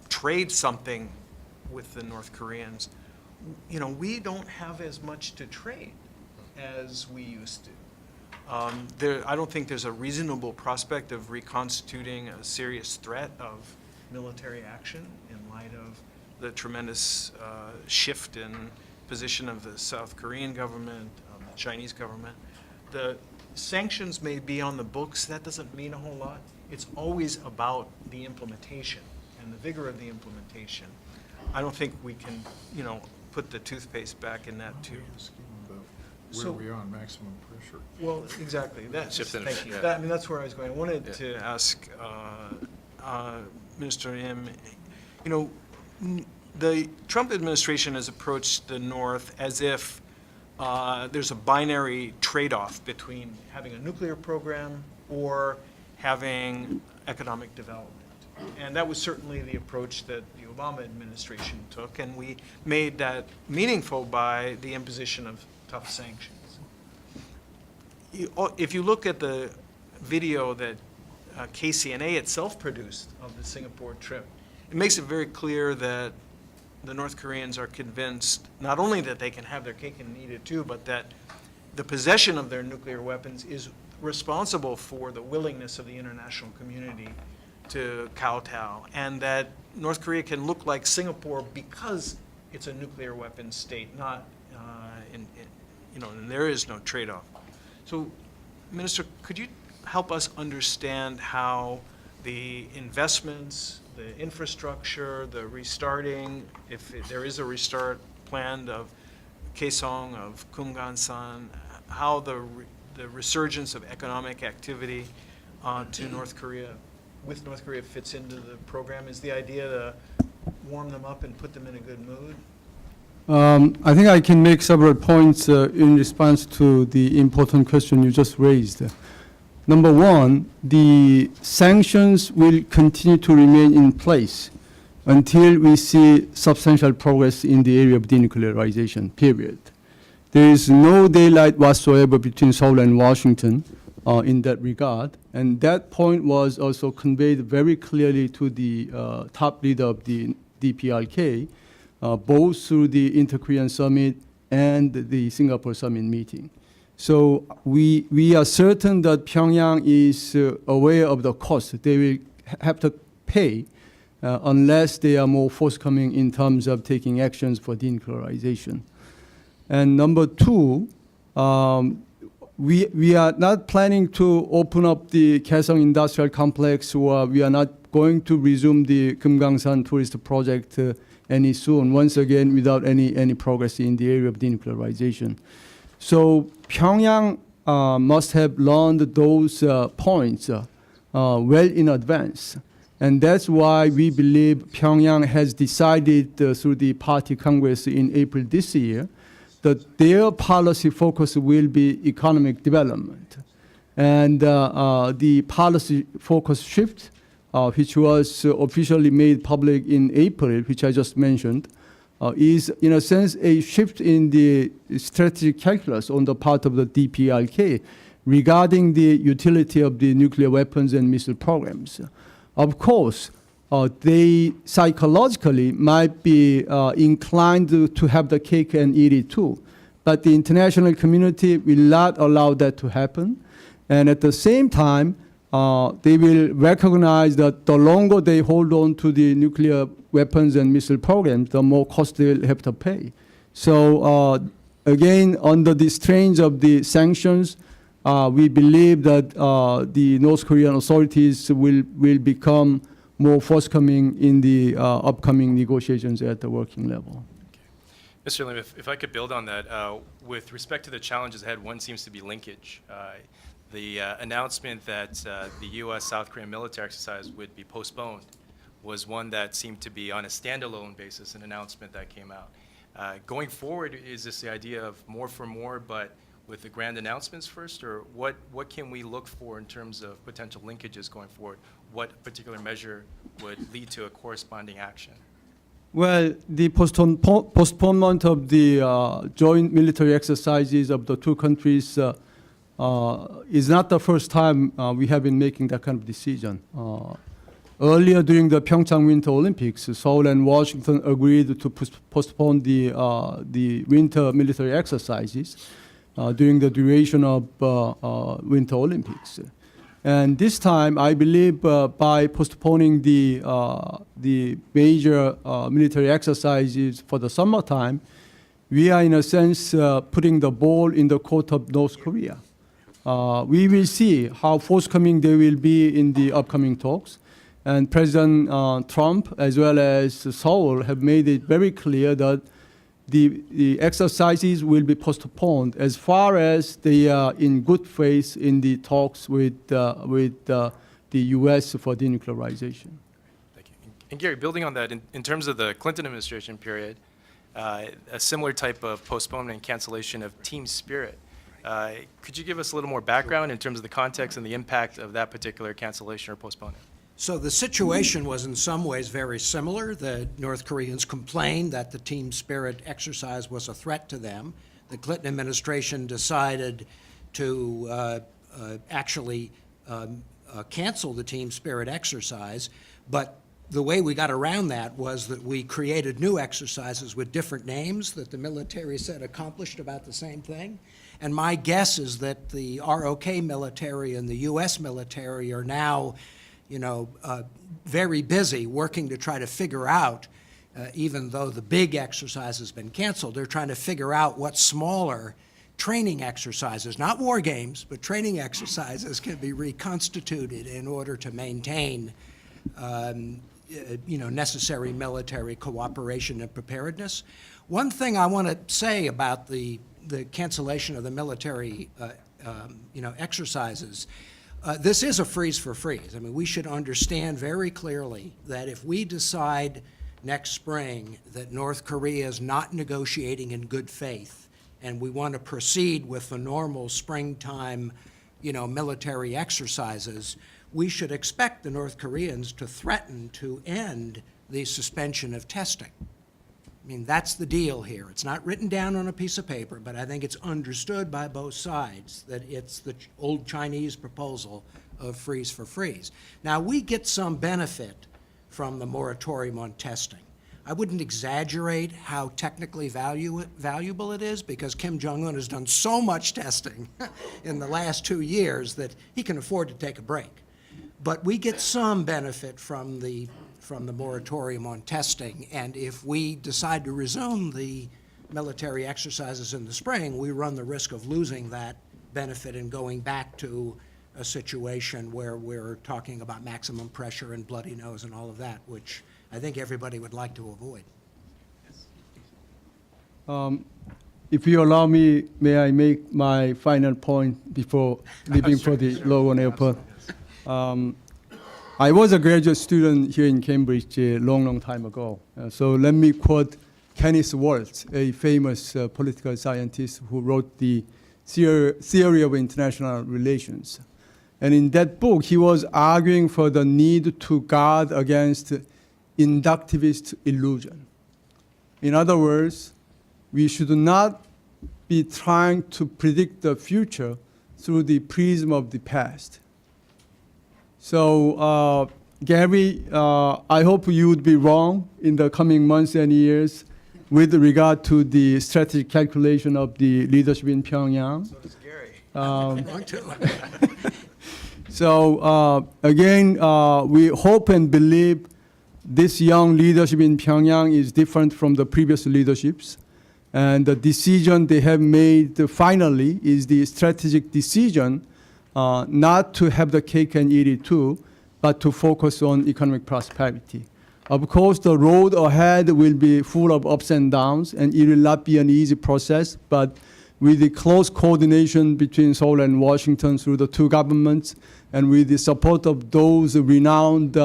C: trade something with the North Koreans, you know, we don't have as much to trade as we used to. I don't think there's a reasonable prospect of reconstituting a serious threat of military action in light of the tremendous shift in position of the South Korean government, the Chinese government. The sanctions may be on the books. That doesn't mean a whole lot. It's always about the implementation and the vigor of the implementation. I don't think we can, you know, put the toothpaste back in that tube.
G: Where
C: So-
G: we are on maximum pressure.
C: Well, exactly. That's,
A: Shift in-
C: thank you.
A: yeah.
C: I mean, that's where I was going. I wanted to ask Minister Im, you know, the Trump administration has approached the North as if there's a binary trade-off between having a nuclear program or having economic development. And that was certainly the approach that the Obama administration took, and we made that meaningful by the imposition of tough sanctions. If you look at the video that KCNA itself produced of the Singapore trip, it makes it very clear that the North Koreans are convinced not only that they can have their cake and eat it too, but that the possession of their nuclear weapons is responsible for the willingness of the international community to kowtow, and that North Korea can look like Singapore because it's a nuclear weapons state, not, you know, and there is no trade-off. So, Minister, could you help us understand how the investments, the infrastructure, the restarting, if there is a restart planned of Kaesong, of Kumgansan, how the resurgence of economic activity to North Korea, with North Korea fits into the program? Is the idea to warm them up and put them in a good mood?
E: I think I can make several points in response to the important question you just raised. Number one, the sanctions will continue to remain in place until we see substantial progress in the area of denuclearization, period. There is no daylight whatsoever between Seoul and Washington in that regard, and that point was also conveyed very clearly to the top leader of the DPRK, both through the Inter-Korean Summit and the Singapore Summit meeting. So we are certain that Pyongyang is aware of the cost they will have to pay unless they are more forthcoming in terms of taking actions for denuclearization. And number two, we are not planning to open up the Kaesong Industrial Complex, or we are not going to resume the Kumgangsan tourist project any soon, once again, without any progress in the area of denuclearization. So Pyongyang must have learned those points well in advance. And that's why we believe Pyongyang has decided through the Party Congress in April this year that their policy focus will be economic development. And the policy focus shift, which was officially made public in April, which I just mentioned, is in a sense a shift in the strategic calculus on the part of the DPRK regarding the utility of the nuclear weapons and missile programs. Of course, they psychologically might be inclined to have the cake and eat it too, but the international community will not allow that to happen. And at the same time, they will recognize that the longer they hold on to the nuclear weapons and missile programs, the more cost they'll have to pay. So again, under the strains of the sanctions, we believe that the North Korean authorities will become more forthcoming in the upcoming negotiations at the working level.
A: Mr. Lim, if I could build on that, with respect to the challenges ahead, one seems to be linkage. the announcement that the U.S.-South Korean military exercise would be postponed was one that seemed to be on a standalone basis, an announcement that came out. Going forward, is this the idea of more for more, but with the grand announcements first, or what can we look for in terms of potential linkages going forward? What particular measure would lead to a corresponding action?
E: Well, the postponement of the joint military exercises of the two countries is not the first time we have been making that kind of decision. Earlier during the Pyeongchang Winter Olympics, Seoul and Washington agreed to postpone the winter military exercises during the duration of Winter Olympics. And this time, I believe by postponing the major military exercises for the summertime, we are in a sense putting the ball in the court of North Korea. We will see how forthcoming they will be in the upcoming talks. And President Trump, as well as Seoul, have made it very clear that the exercises will be postponed as far as they are in good faith in the talks with the U.S. for denuclearization.
A: Thank you. And Gary, building on that, in terms of the Clinton administration period, a similar type of postponement and cancellation of Team Spirit. Could you give us a little more background in terms of the context and the impact of that particular cancellation or postponement?
F: So the situation was in some ways very similar. The North Koreans complained that the Team Spirit exercise was a threat to them. The Clinton administration decided to actually cancel the Team Spirit exercise, but the way we got around that was that we created new exercises with different names that the military said accomplished about the same thing. And my guess is that the ROK military and the U.S. military are now very busy working to try to figure out, even though the big exercise has been canceled, they're trying to figure out what smaller training exercises, not war games, but training exercises can be reconstituted in order to maintain necessary military cooperation and preparedness. One thing I want to say about the cancellation of the military exercises, this is a freeze for freeze. I mean, we should understand very clearly that if we decide next spring that North Korea is not negotiating in good faith, and we want to proceed with the normal springtime, military exercises, we should expect the North Koreans to threaten to end the suspension of testing. I mean, that's the deal here. It's not written down on a piece of paper, but I think it's understood by both sides that it's the old Chinese proposal of freeze for freeze. Now, we get some benefit from the moratorium on testing. I wouldn't exaggerate how technically valuable it is, because Kim Jong-un has done so much testing in the last 2 years that he can afford to take a break. But we get some benefit from the moratorium on testing, and if we decide to resume the military exercises in the spring, we run the risk of losing that benefit and going back to a situation where we're talking about maximum pressure and bloody nose and all of that, which I think everybody would like to avoid.
E: If you allow me, may I make my final point before leaving for the Logan Airport? I was a graduate student here in Cambridge a long time ago. So let me quote Kenneth Waltz, a famous political scientist who wrote the Theory of International Relations. And in that book, he was arguing for the need to guard against inductivist illusion. In other words, we should not be trying to predict the future through the prism of the past. So, Gary, I hope you would be wrong in the coming months and years with regard to the strategic calculation of the leadership in Pyongyang.
C: So does Gary.
E: So, again, we hope and believe this young leadership in Pyongyang is different from the previous leaderships. And the decision they have made finally is the strategic decision not to have the cake and eat it too, but to focus on economic prosperity. Of course, the road ahead will be full of ups and downs, and it will not be an easy process, but with the close coordination between Seoul and Washington through the two governments, and with the support of those renowned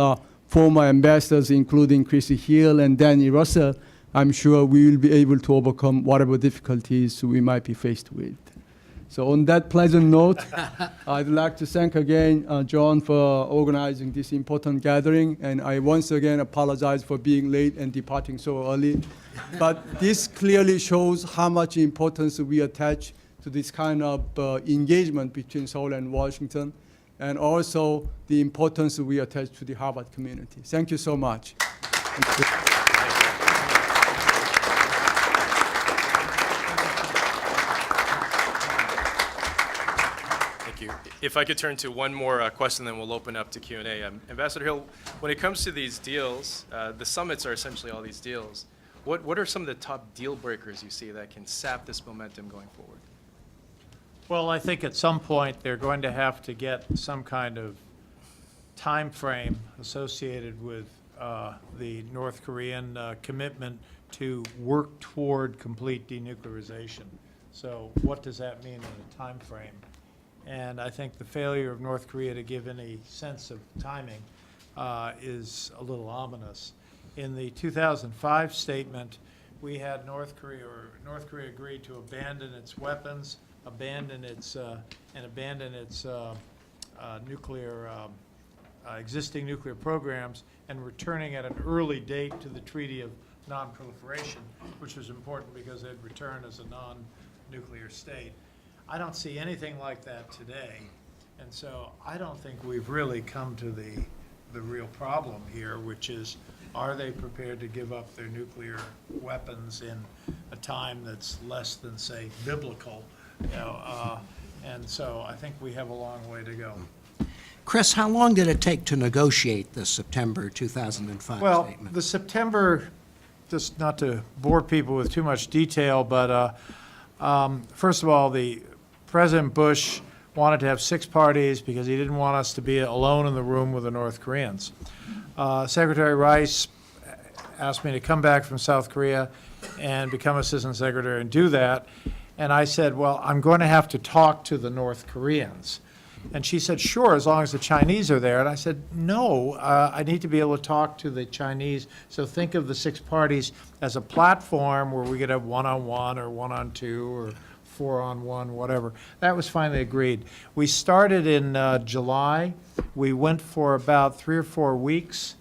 E: former ambassadors, including Chrissy Hill and Daniel Russel, I'm sure we will be able to overcome whatever difficulties we might be faced with. So on that pleasant note, I'd like to thank again John for organizing this important gathering, and I once again apologize for being late and departing so early. But this clearly shows how much importance we attach to this kind of engagement between Seoul and Washington, and also the importance we attach to the Harvard community. Thank you so much. Thank you.
A: Thank you. If I could turn to one more question, then we'll open up to Q&A. Ambassador Hill, when it comes to these deals, the summits are essentially all these deals. What are some of the top deal breakers you see that can sap this momentum going forward?
D: Well, I think at some point they're going to have to get some kind of time frame associated with the North Korean commitment to work toward complete denuclearization. So what does that mean in a time frame? And I think the failure of North Korea to give any sense of timing is a little ominous. In the 2005 statement, we had North Korea agreed to abandon its weapons, abandon its existing nuclear programs, and returning at an early date to the Treaty of Non-Proliferation, which was important because they'd return as a non-nuclear state. I don't see anything like that today, and so I don't think we've really come to the real problem here, which is, are they prepared to give up their nuclear weapons in a time that's less than, say, biblical? And so I think we have a long way to go.
F: Chris, how long did it take to negotiate the September 2005
D: Well,
F: statement?
D: the September, just not to bore people with too much detail, but first of all, President Bush wanted to have 6 parties because he didn't want us to be alone in the room with the North Koreans. Secretary Rice asked me to come back from South Korea and become Assistant Secretary and do that. And I said, well, I'm going to have to talk to the North Koreans. And she said, sure, as long as the Chinese are there. And I said, no, I need to be able to talk to the Chinese. So think of the 6 parties as a platform where we could have 1-on-1 or 1-on-2 or 4-on-1, whatever. That was finally agreed. We started in July. We went for about 3 or 4 weeks,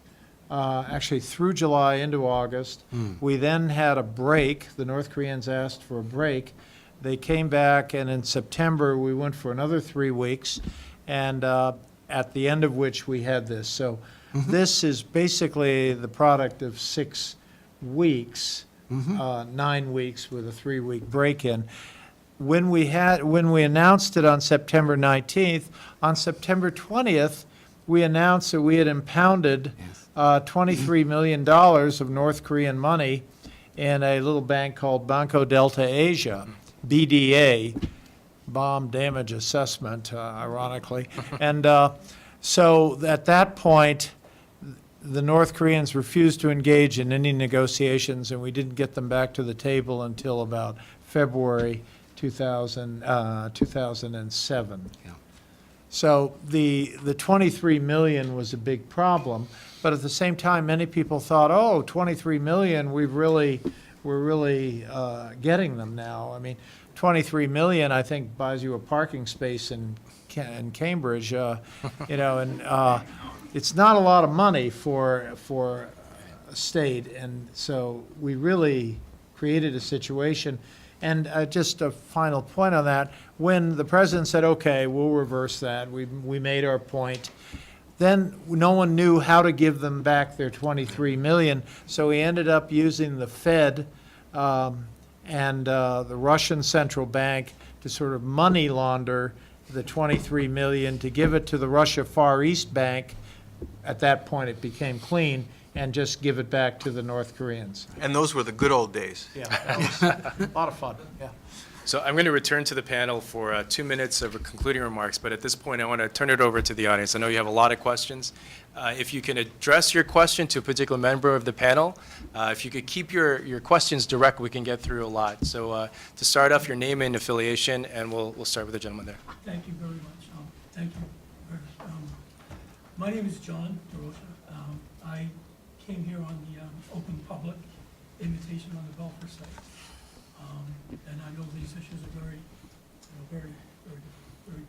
D: actually through July into August. We then had a break. The North Koreans asked for a break. They came back, and in September, we went for another 3 weeks, and at the end of which we had this. So this is basically the product of 6 weeks, 9 weeks with a 3-week break-in. When we announced it on September 19th, on September 20th, we announced that we had impounded $23 million of North Korean money in a little bank called Banco Delta Asia, BDA, Bomb Damage Assessment, ironically. And so at that point, the North Koreans refused to engage in any negotiations, and we didn't get them back to the table until about February 2007.
F: Yeah.
D: So the 23 million was a big problem, but at the same time, many people thought, oh, 23 million, we're really getting them now. I mean, 23 million, I think, buys you a parking space in Cambridge, and it's not a lot of money for a state, and so we really created a situation. And just a final point on that, when the president said, okay, we'll reverse that, we made our point, then no one knew how to give them back their 23 million, so we ended up using the Fed and the Russian central bank to sort of money launder the 23 million to give it to the Russia Far East Bank. At that point, it became clean, and just give it back to the North Koreans.
C: And those were the good old days.
D: Yeah, that was a lot of fun, yeah.
A: So I'm going to return to the panel for 2 minutes of concluding remarks, but at this point, I want to turn it over to the audience. I know you have a lot of questions. If you can address your question to a particular member of the panel, if you could keep your questions direct, we can get through a lot. So to start off, your name and affiliation, and we'll start with the gentleman there.
H: Thank you very much. Thank you. My name is John DeRosa. I came here on the open public invitation on the Belfer site. And I know these issues are very, very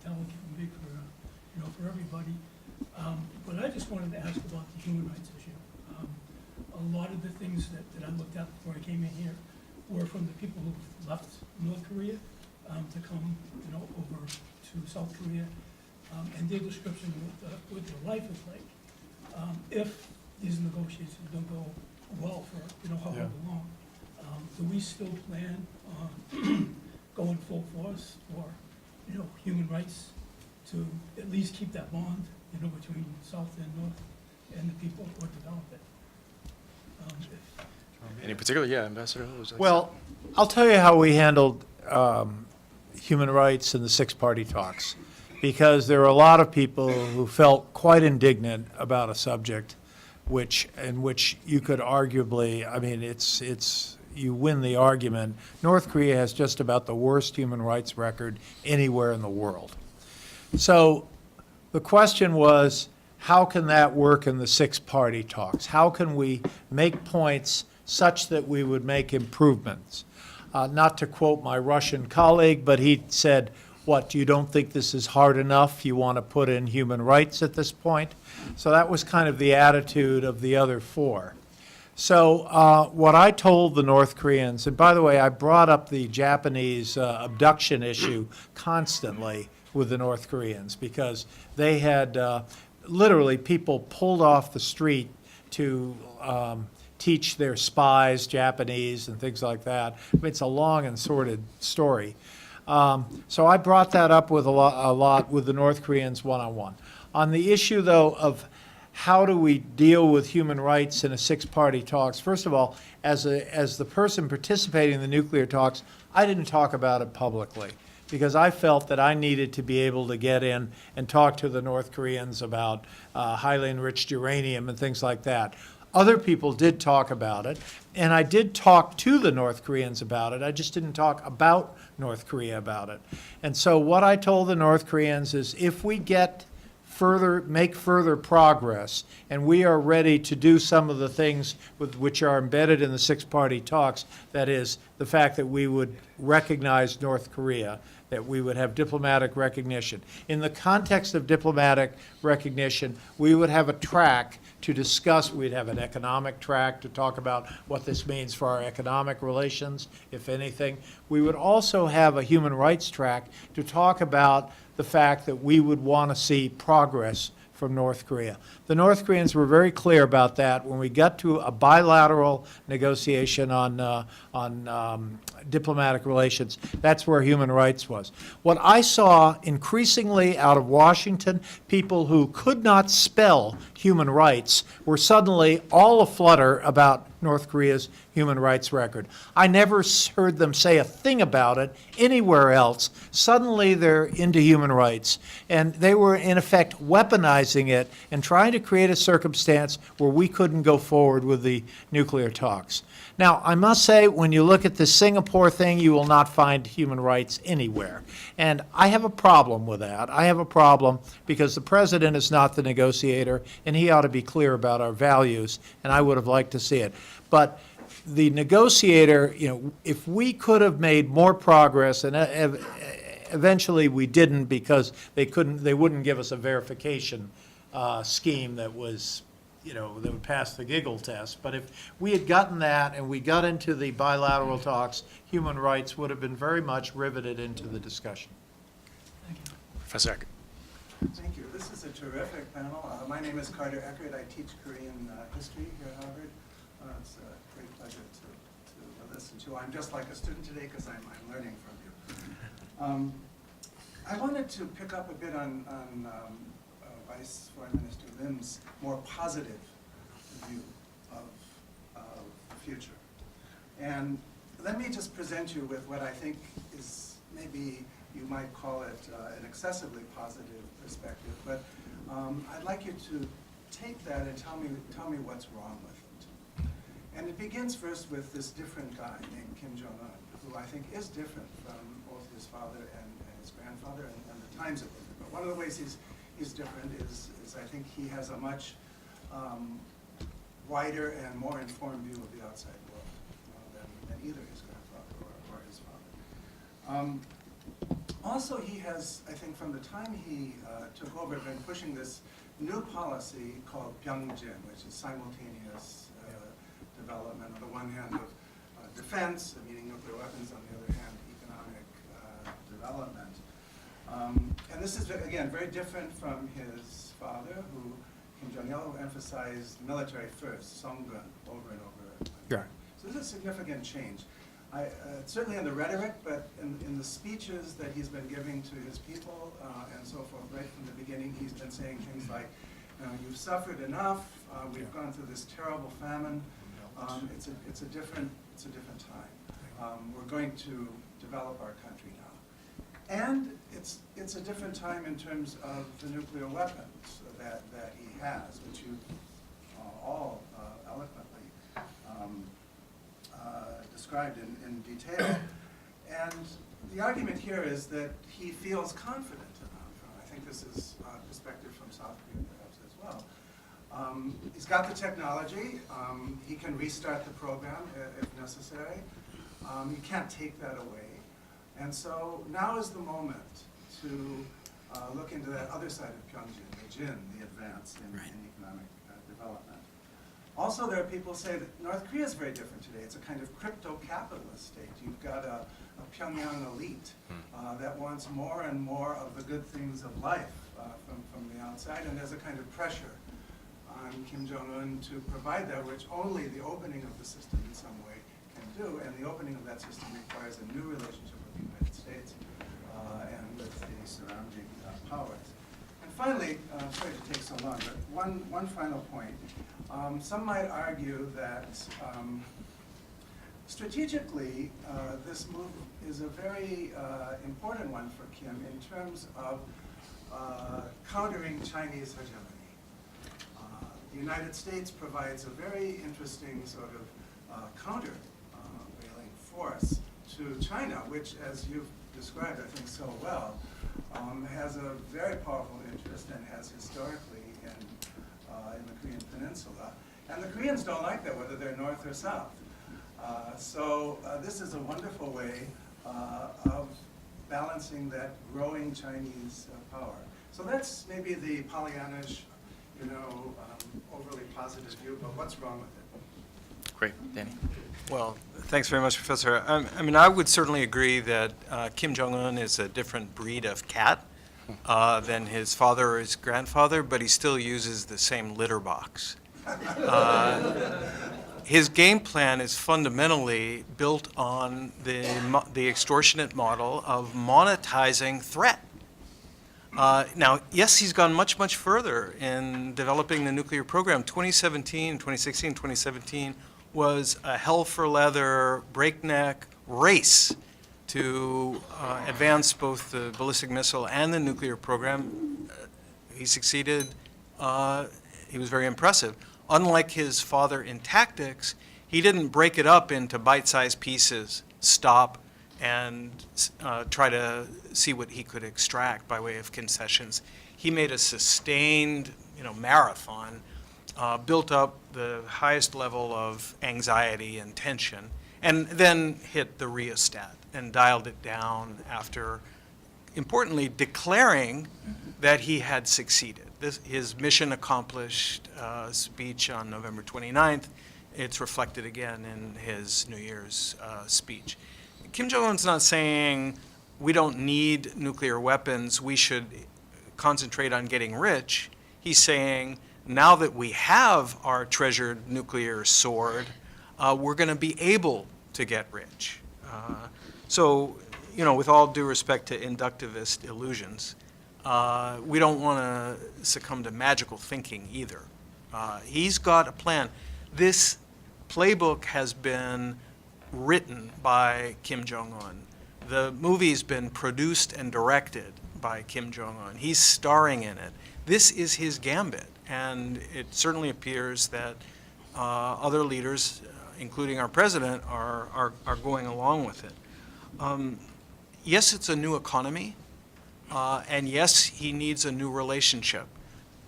H: delicate and big for, for everybody. But I just wanted to ask about the human rights issue. A lot of the things that I looked at before I came in here were from the people who left North Korea to come, over to South Korea, and their description of what their life is like if these negotiations don't go well for, however long. Do we still plan on going full force for, human rights to at least keep that bond, between South and North and the people or develop it?
A: Any particular? Yeah, Ambassador. Who was that?
D: Well, I'll tell you how we handled human rights in the six-party talks, because there are a lot of people who felt quite indignant about a subject in which you could arguably, I mean, you win the argument. North Korea has just about the worst human rights record anywhere in the world. So the question was, how can that work in the six-party talks? How can we make points such that we would make improvements? Not to quote my Russian colleague, but he said, what, you don't think this is hard enough? You want to put in human rights at this point? So that was kind of the attitude of the other four. So what I told the North Koreans, and by the way, I brought up the Japanese abduction issue constantly with the North Koreans, because they had literally people pulled off the street to teach their spies Japanese and things like that. I mean, it's a long and sordid story. So I brought that up with a lot with the North Koreans one-on-one. On the issue, though, of how do we deal with human rights in a six-party talks, first of all, as the person participating in the nuclear talks, I didn't talk about it publicly, because I felt that I needed to be able to get in and talk to the North Koreans about highly enriched uranium and things like that. Other people did talk about it, and I did talk to the North Koreans about it. I just didn't talk about North Korea about it. And so what I told the North Koreans is, if we make further progress, and we are ready to do some of the things which are embedded in the six-party talks, that is, the fact that we would recognize North Korea, that we would have diplomatic recognition. In the context of diplomatic recognition, we would have a track to discuss. We'd have an economic track to talk about what this means for our economic relations, if anything. We would also have a human rights track to talk about the fact that we would want to see progress from North Korea. The North Koreans were very clear about that when we got to a bilateral negotiation on diplomatic relations. That's where human rights was. What I saw increasingly out of Washington, people who could not spell human rights were suddenly all aflutter about North Korea's human rights record. I never heard them say a thing about it anywhere else. Suddenly they're into human rights. And they were, in effect, weaponizing it and trying to create a circumstance where we couldn't go forward with the nuclear talks. Now, I must say, when you look at the Singapore thing, you will not find human rights anywhere. And I have a problem with that. I have a problem because the president is not the negotiator, and he ought to be clear about our values, and I would have liked to see it. But the negotiator, if we could have made more progress, and eventually we didn't because they wouldn't give us a verification scheme that was, that would pass the giggle test. But if we had gotten that and we got into the bilateral talks, human rights would have been very much riveted into the discussion.
H: Thank you.
A: Professor Eckert.
I: Thank you. This is a terrific panel. My name is Carter Eckert. I teach Korean history here at Harvard. It's a great pleasure to listen to. I'm just like a student today because I'm learning from you. I wanted to pick up a bit on Vice Foreign Minister Lim's more positive view of the future. And let me just present you with what I think is, maybe you might call it an excessively positive perspective, but I'd like you to take that and tell me what's wrong with it. And it begins first with this different guy named Kim Jong-un, who I think is different from both his father and his grandfather, and the times are different. But one of the ways he's different is I think he has a much wider and more informed view of the outside world than either his grandfather or his father. Also, he has, I think, from the time he took over, been pushing this new policy called Pyeongjin, which is simultaneous development, on the one hand, of defense, meaning nuclear weapons, on the other hand, economic development. And this is, again, very different from his father, who, Kim Jong-il, emphasized military first, Song-gun, over and over again.
D: Sure.
I: So this is a significant change. Certainly in the rhetoric, but in the speeches that he's been giving to his people and so forth, right from the beginning, he's been saying things like, you've suffered enough, we've gone through this terrible famine, it's a different time. We're going to develop our country now. And it's a different time in terms of the nuclear weapons that he has, which you all eloquently described in detail. And the argument here is that he feels confident enough. I think this is a perspective from South Korea perhaps as well. He's got the technology. He can restart the program if necessary. You can't take that away. And so now is the moment to look into that other side of Pyeongjin, the Jin, the advance in economic development. Also, there are people who say that North Korea is very different today. It's a kind of crypto-capitalist state. You've got a Pyongyang elite that wants more and more of the good things of life from the outside, and there's a kind of pressure on Kim Jong-un to provide that, which only the opening of the system in some way can do, and the opening of that system requires a new relationship with the United States and with the surrounding powers. And finally, sorry to take so long, but one final point. Some might argue that strategically, this move is a very important one for Kim in terms of countering Chinese hegemony. The United States provides a very interesting sort of countervailing force to China, which, as you've described, I think, so well, has a very powerful interest and has historically in the Korean Peninsula. And the Koreans don't like that, whether they're north or south. So this is a wonderful way of balancing that growing Chinese power. So that's maybe the Pollyannish, overly positive view, but what's wrong with it?
A: Great, Danny.
C: Well, thanks very much, Professor. I mean, I would certainly agree that Kim Jong-un is a different breed of cat than his father or his grandfather, but he still uses the same litter box. His game plan is fundamentally built on the extortionate model of monetizing threat. Now, yes, he's gone much, much further in developing the nuclear program. 2016, 2017 was a hell for leather, breakneck race to advance both the ballistic missile and the nuclear program. He succeeded. He was very impressive. Unlike his father in tactics, he didn't break it up into bite-sized pieces, stop, and try to see what he could extract by way of concessions. He made a sustained, marathon, built up the highest level of anxiety and tension, and then hit the rheostat and dialed it down after, importantly, declaring that he had succeeded. His mission accomplished speech on November 29th. It's reflected again in his New Year's speech. Kim Jong-un's not saying we don't need nuclear weapons, we should concentrate on getting rich. He's saying now that we have our treasured nuclear sword, we're going to be able to get rich. So, with all due respect to inductivist illusions, we don't want to succumb to magical thinking either. He's got a plan. This playbook has been written by Kim Jong-un. The movie's been produced and directed by Kim Jong-un. He's starring in it. This is his gambit, and it certainly appears that other leaders, including our president, are going along with it. Yes, it's a new economy, and yes, he needs a new relationship.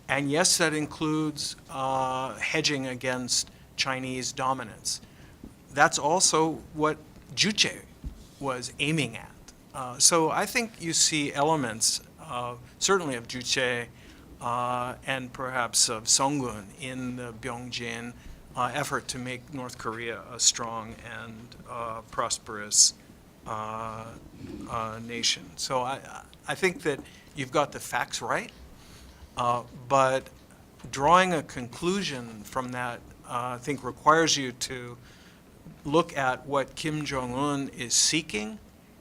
C: And yes, that includes hedging against Chinese dominance. That's also what Juche was aiming at. So I think you see elements, certainly of Juche and perhaps of Songun in the Byongjin effort to make North Korea a strong and prosperous nation. So I think that you've got the facts right, but drawing a conclusion from that, I think, requires you to look at what Kim Jong-un is seeking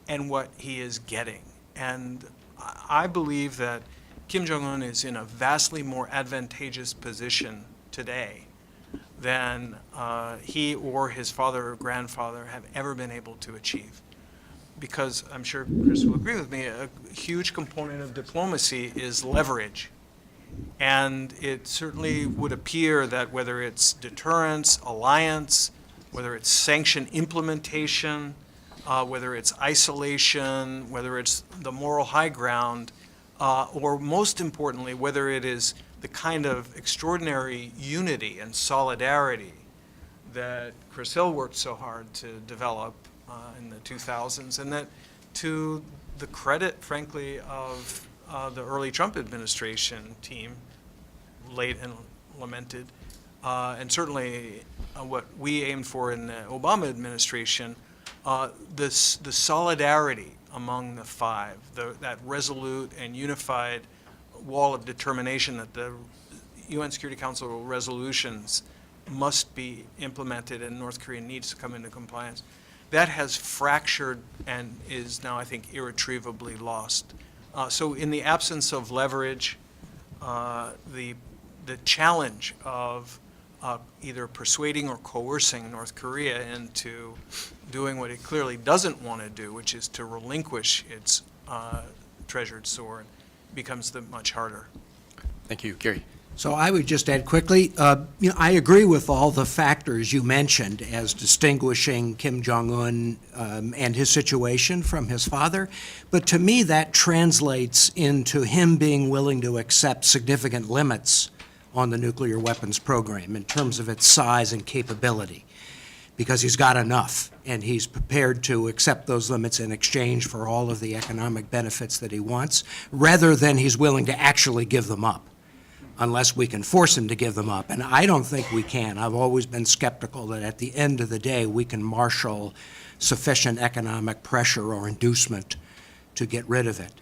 C: and what he is getting. And I believe that Kim Jong-un is in a vastly more advantageous position today than he or his father or grandfather have ever been able to achieve. Because I'm sure Chris will agree with me, a huge component of diplomacy is leverage. And it certainly would appear that whether it's deterrence, alliance, whether it's sanction implementation, whether it's isolation, whether it's the moral high ground, or most importantly, whether it is the kind of extraordinary unity and solidarity that Chris Hill worked so hard to develop in the 2000s, and that, to the credit, frankly, of the early Trump administration team, late and lamented, and certainly what we aimed for in the Obama administration, the solidarity among the five, that resolute and unified wall of determination that the UN Security Council resolutions must be implemented and North Korea needs to come into compliance. That has fractured and is now, I think, irretrievably lost. So in the absence of leverage, the challenge of either persuading or coercing North Korea into doing what it clearly doesn't want to do, which is to relinquish its treasured sword, becomes much harder.
J: Thank you. Gary.
F: So I would just add quickly, I agree with all the factors you mentioned as distinguishing Kim Jong-un and his situation from his father, but to me that translates into him being willing to accept significant limits on the nuclear weapons program in terms of its size and capability, because he's got enough, and he's prepared to accept those limits in exchange for all of the economic benefits that he wants, rather than he's willing to actually give them up, unless we can force him to give them up. And I don't think we can. I've always been skeptical that at the end of the day, we can marshal sufficient economic pressure or inducement to get rid of it,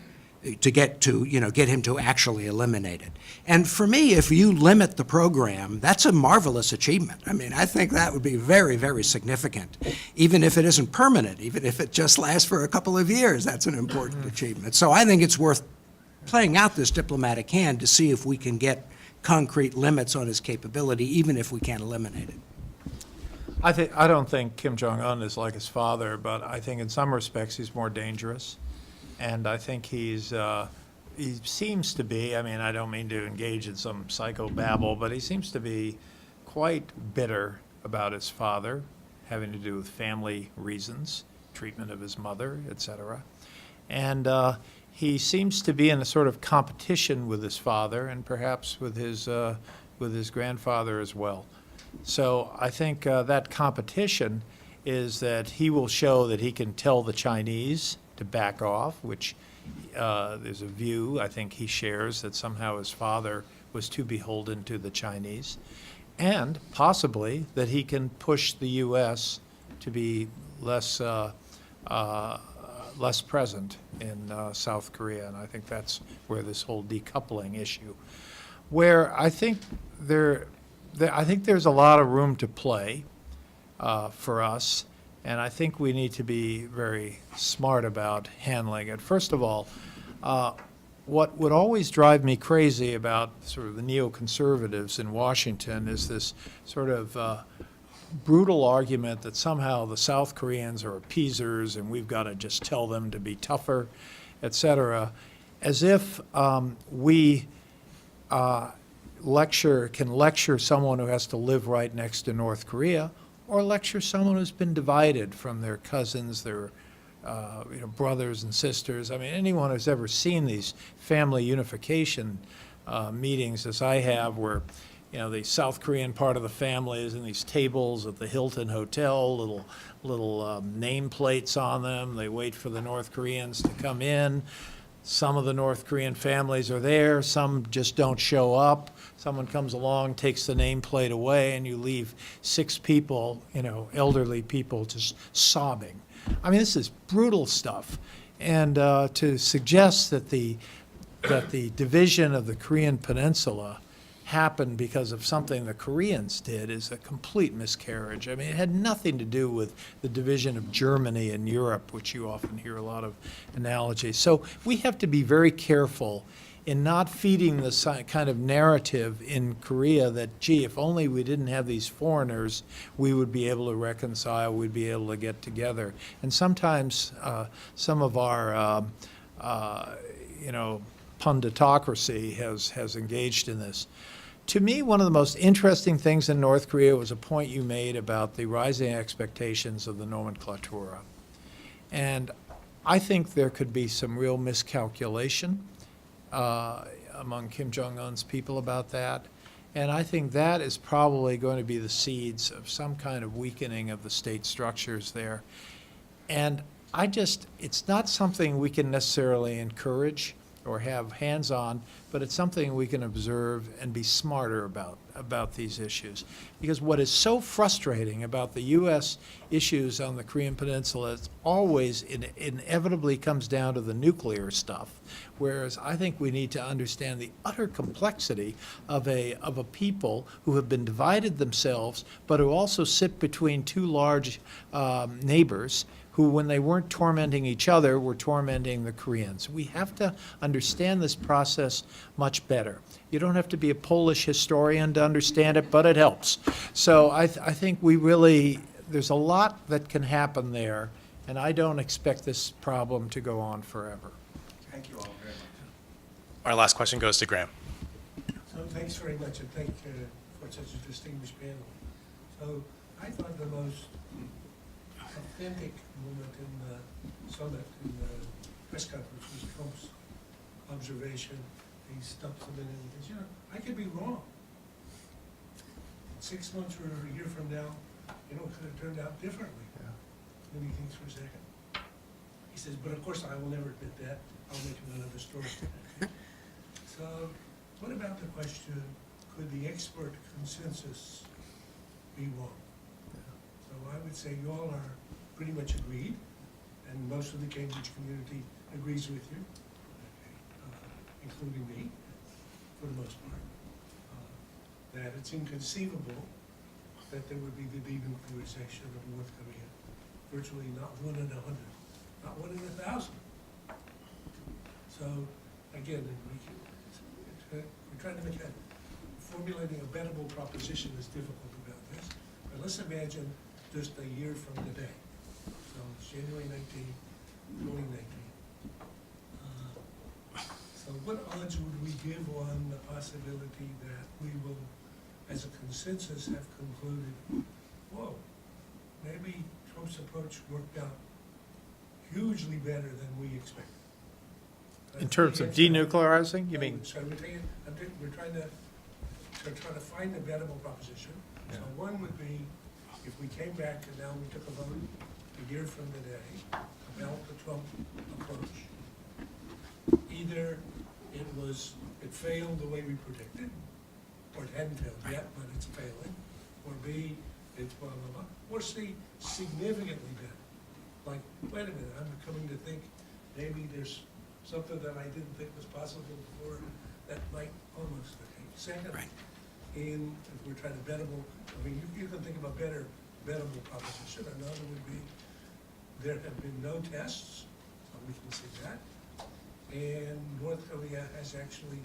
F: to get him to actually eliminate it. And for me, if you limit the program, that's a marvelous achievement. I mean, I think that would be very, very significant. Even if it isn't permanent, even if it just lasts for a couple of years, that's an important achievement. So I think it's worth playing out this diplomatic hand to see if we can get concrete limits on his capability, even if we can't eliminate it.
D: I don't think Kim Jong-un is like his father, but I think in some respects he's more dangerous. And I think he seems to be, I mean, I don't mean to engage in some psychobabble, but he seems to be quite bitter about his father, having to do with family reasons, treatment of his mother, etc. And he seems to be in a sort of competition with his father and perhaps with his grandfather as well. So I think that competition is that he will show that he can tell the Chinese to back off, which there's a view I think he shares that somehow his father was too beholden to the Chinese, and possibly that he can push the U.S. to be less present in South Korea, and I think that's where this whole decoupling issue, where I think there's a lot of room to play for us, and I think we need to be very smart about handling it. First of all, what would always drive me crazy about sort of the neoconservatives in Washington is this sort of brutal argument that somehow the South Koreans are appeasers and we've got to just tell them to be tougher, et cetera, as if we can lecture someone who has to live right next to North Korea, or lecture someone who's been divided from their cousins, their brothers and sisters. I mean, anyone who's ever seen these family unification meetings, as I have, where the South Korean part of the family is in these tables at the Hilton Hotel, little nameplates on them. They wait for the North Koreans to come in. Some of the North Korean families are there, some just don't show up. Someone comes along, takes the nameplate away, and you leave 6 people, elderly people, just sobbing. I mean, this is brutal stuff. And to suggest that the division of the Korean Peninsula happened because of something the Koreans did is a complete miscarriage. I mean, it had nothing to do with the division of Germany and Europe, which you often hear a lot of analogies. So we have to be very careful in not feeding this kind of narrative in Korea that, gee, if only we didn't have these foreigners, we would be able to reconcile, we'd be able to get together. And sometimes some of our, punditocracy has engaged in this. To me, one of the most interesting things in North Korea was a point you made about the rising expectations of the nomenklatura. And I think there could be some real miscalculation among Kim Jong-un's people about that. And I think that is probably going to be the seeds of some kind of weakening of the state structures there. And it's not something we can necessarily encourage or have hands-on, but it's something we can observe and be smarter about these issues. Because what is so frustrating about the U.S. issues on the Korean Peninsula is always inevitably comes down to the nuclear stuff, whereas I think we need to understand the utter complexity of a people who have been divided themselves, but who also sit between 2 large neighbors who, when they weren't tormenting each other, were tormenting the Koreans. We have to understand this process much better. You don't have to be a Polish historian to understand it, but it helps. So I think there's a lot that can happen there, and I don't expect this problem to go on forever.
I: Thank you all very much.
A: Our last question goes to Graham.
J: So thanks very much, and thank you for such a distinguished panel. So I thought the most authentic moment in the summit, in the press conference, was Trump's observation. He stopped a minute and says, I could be wrong. 6 months or a year from now, it could have turned out differently. Then he thinks for a second. He says, but of course I will never admit that. I'll make it another story. So what about the question, could the expert consensus be wrong? So I would say you all are pretty much agreed, and most of the Cambridge community agrees with you, including me, for the most part, that it's inconceivable that there would be the denuclearization of North Korea. Virtually not 1 in 100, not 1 in 1,000. So again, we're trying to formulating a bettable proposition is difficult about this, but let's imagine just a year from today. So it's January 19, 2019. So what odds would we give on the possibility that we will, as a consensus, have concluded, whoa, maybe Trump's approach worked out hugely better than we expected?
D: In terms of denuclearizing, you mean?
J: So we're trying to find a bettable proposition. So one would be, if we came back and now we took a vote a year from today about the Trump approach, either it failed the way we predicted, or it hadn't failed yet, but it's failing, or B, it's blah, blah, blah, or C, significantly better. Like, wait a minute, I'm coming to think maybe there's something that I didn't think was possible before that might almost okay. Second, if we're trying to bettable, you can think of a bettable proposition. Another would be there have been no tests, so we can see that. And North Korea has actually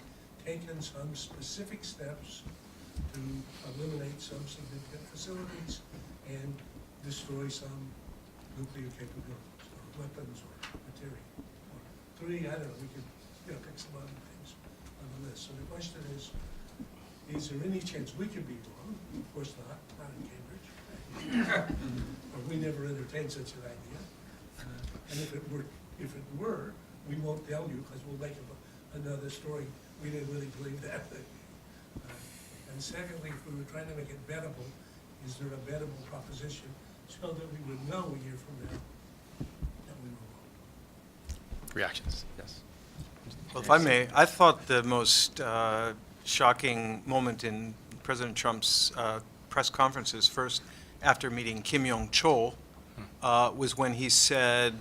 J: taken some specific steps to eliminate some significant facilities and destroy some nuclear capabilities, or weapons, or material. Or three, I don't know, we could, pick some other things on the list. So the question is there any chance we could be wrong? Of course not in Cambridge. Or we never entertained such an idea. And if it were, we won't tell you because we'll make another story. We didn't really believe that thing. And secondly, if we were trying to make it bettable, is there a bettable proposition so that we would know a year from now that we were wrong?
A: Reactions, yes.
C: Well, if I may, I thought the most shocking moment in President Trump's press conferences, first after meeting Kim Yonghyon, was when he said,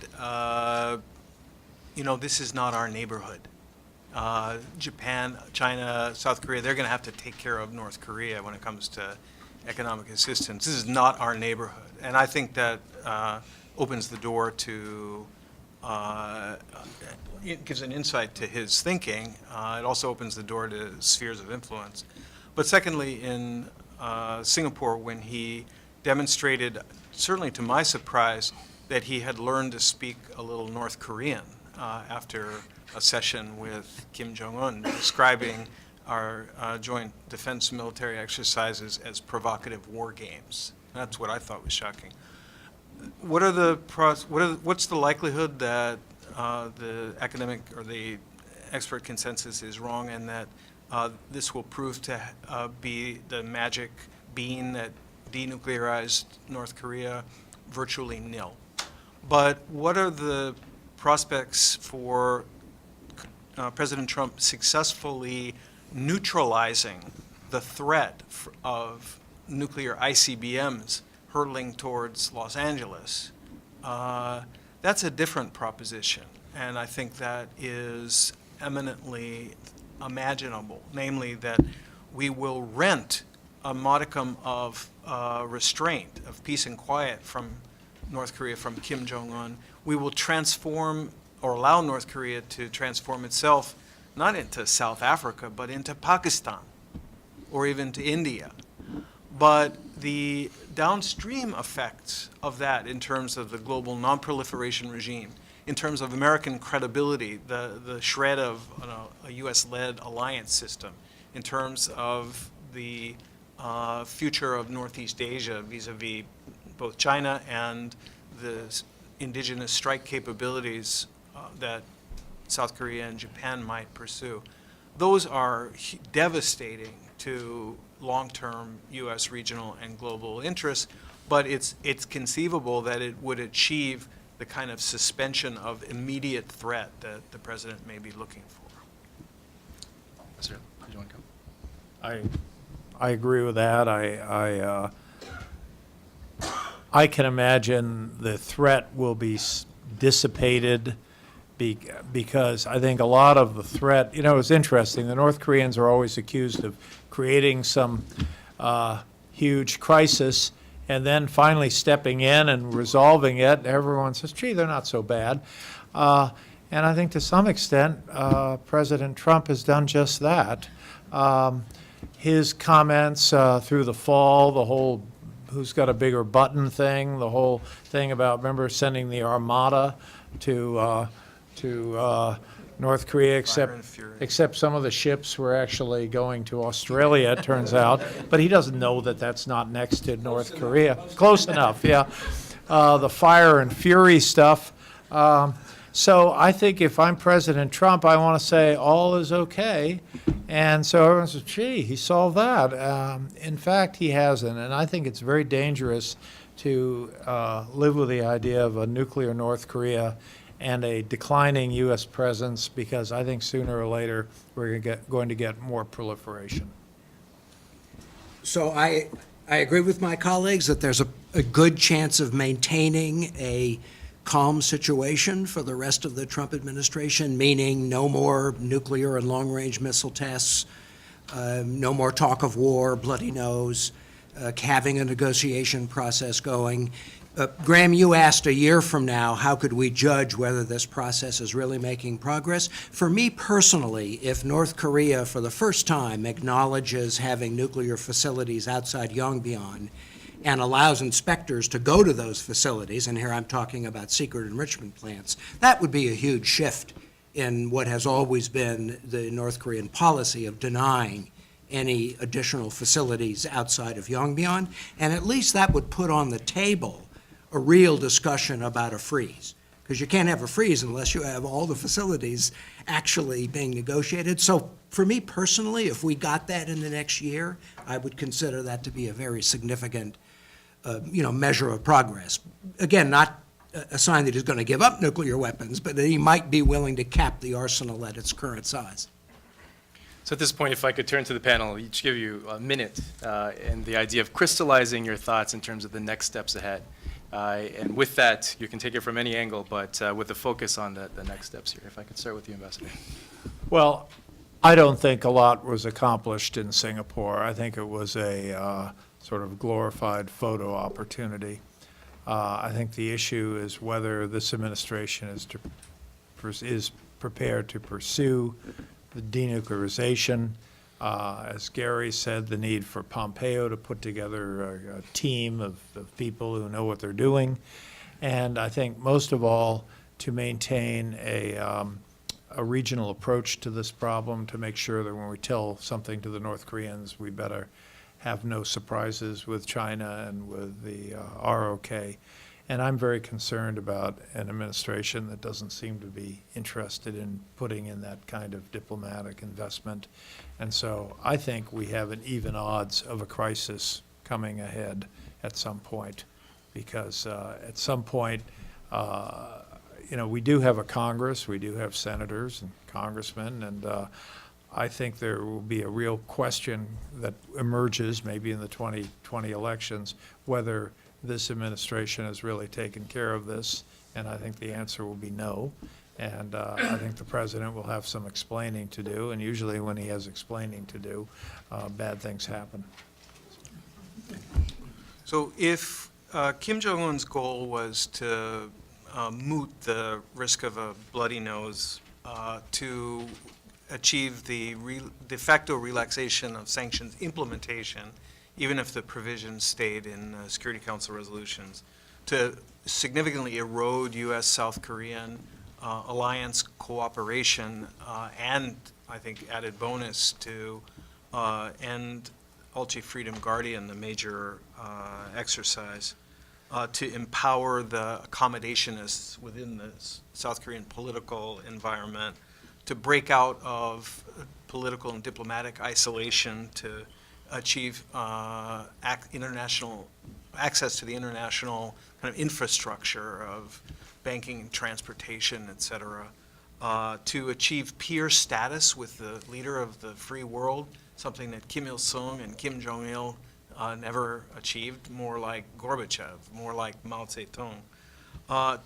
C: this is not our neighborhood. Japan, China, South Korea, they're going to have to take care of North Korea when it comes to economic assistance. This is not our neighborhood. And I think that opens the door to, it gives an insight to his thinking. It also opens the door to spheres of influence. But secondly, in Singapore, when he demonstrated, certainly to my surprise, that he had learned to speak a little North Korean after a session with Kim Jong-un, describing our joint defense military exercises as provocative war games. That's what I thought was shocking. What's the likelihood that the academic or the expert consensus is wrong, and that this will prove to be the magic bean that denuclearized North Korea? Virtually nil. But what are the prospects for President Trump successfully neutralizing the threat of nuclear ICBMs hurtling towards Los Angeles? That's a different proposition, and I think that is eminently imaginable, namely that we will rent a modicum of restraint, of peace and quiet from North Korea, from Kim Jong-un. We will transform, or allow North Korea to transform itself, not into South Africa, but into Pakistan, or even to India. But the downstream effects of that in terms of the global non-proliferation regime, in terms of American credibility, the shred of a U.S.-led alliance system, in terms of the future of Northeast Asia vis-a-vis both China and the indigenous strike capabilities that South Korea and Japan might pursue. Those are devastating to long-term U.S. regional and global interests, but it's conceivable that it would achieve the kind of suspension of immediate threat that the president may be looking for.
A: Sir, did you want to come?
D: I agree with that. I can imagine the threat will be dissipated because I think a lot of the threat, it's interesting. The North Koreans are always accused of creating some huge crisis and then finally stepping in and resolving it. Everyone says, gee, they're not so bad. And I think to some extent, President Trump has done just that. His comments through the fall, the whole who's got a bigger button thing, the whole thing about, remember, sending the Armada to North Korea, except some of the ships were actually going to Australia, it turns out. But he doesn't know that that's not next to North Korea. Close enough, yeah. The fire and fury stuff. So I think if I'm President Trump, I want to say all is okay. And so everyone says, gee, he solved that. In fact, he hasn't. And I think it's very dangerous to live with the idea of a nuclear North Korea and a declining U.S. presence, because I think sooner or later we're going to get more proliferation.
F: So I agree with my colleagues that there's a good chance of maintaining a calm situation for the rest of the Trump administration, meaning no more nuclear and long-range missile tests, no more talk of war, bloody nose, having a negotiation process going. Graham, you asked a year from now, how could we judge whether this process is really making progress? For me personally, if North Korea for the first time acknowledges having nuclear facilities outside Yongbyon and allows inspectors to go to those facilities, and here I'm talking about secret enrichment plants, that would be a huge shift in what has always been the North Korean policy of denying any additional facilities outside of Yongbyon, and at least that would put on the table a real discussion about a freeze, because you can't have a freeze unless you have all the facilities actually being negotiated. So for me personally, if we got that in the next year, I would consider that to be a very significant, measure of progress. Again, not a sign that he's going to give up nuclear weapons, but that he might be willing to cap the arsenal at its current size.
A: So at this point, if I could turn to the panel, each give you a minute and the idea of crystallizing your thoughts in terms of the next steps ahead. And with that, you can take it from any angle, but with a focus on the next steps here. If I could start with you, Ambassador.
D: Well, I don't think a lot was accomplished in Singapore. I think it was a sort of glorified photo opportunity. I think the issue is whether this administration is prepared to pursue the denuclearization. As Gary said, the need for Pompeo to put together a team of people who know what they're doing. And I think most of all, to maintain a regional approach to this problem, to make sure that when we tell something to the North Koreans, we better have no surprises with China and with the ROK. And I'm very concerned about an administration that doesn't seem to be interested in putting in that kind of diplomatic investment. And so I think we have an even odds of a crisis coming ahead at some point, because at some point, we do have a Congress, we do have senators and congressmen, and I think there will be a real question that emerges maybe in the 2020 elections, whether this administration has really taken care of this, and I think the answer will be no. And I think the president will have some explaining to do, and usually when he has explaining to do, bad things happen.
C: So if Kim Jong-un's goal was to moot the risk of a bloody nose, to achieve the de facto relaxation of sanctions implementation, even if the provisions stayed in Security Council resolutions, to significantly erode U.S.-South Korean alliance cooperation, and I think added bonus to end Ulchi Freedom Guardian, the major exercise, to empower the accommodationists within the South Korean political environment, to break out of political and diplomatic isolation, to achieve international access to the international kind of infrastructure of banking and transportation, et cetera, to achieve peer status with the leader of the free world, something that Kim Il-sung and Kim Jong-il never achieved, more like Gorbachev, more like Mao Zedong,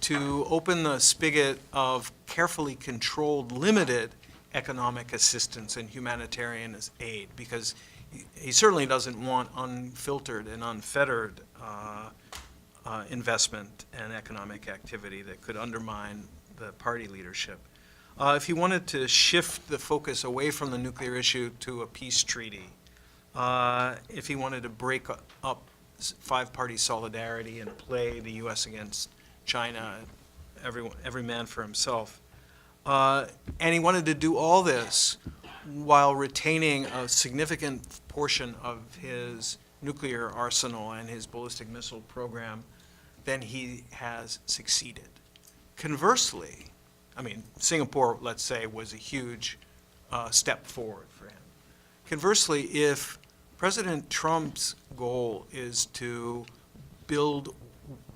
C: to open the spigot of carefully controlled, limited economic assistance and humanitarian aid, because he certainly doesn't want unfiltered and unfettered investment and economic activity that could undermine the party leadership. If he wanted to shift the focus away from the nuclear issue to a peace treaty, if he wanted to break up five-party solidarity and play the U.S. against China, every man for himself, and he wanted to do all this while retaining a significant portion of his nuclear arsenal and his ballistic missile program, then he has succeeded. Conversely, I mean, Singapore, let's say, was a huge step forward for him. Conversely, if President Trump's goal is to build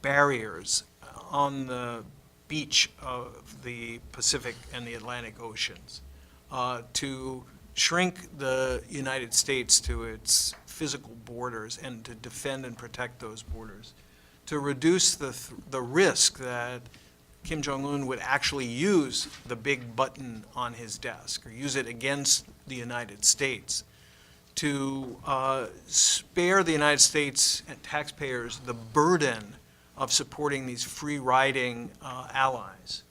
C: barriers on the beach of the Pacific and the Atlantic Oceans, to shrink the United States to its physical borders and to defend and protect those borders, to reduce the risk that Kim Jong-un would actually use the big button on his desk or use it against the United States, to spare the United States and taxpayers the burden of supporting these free-riding allies,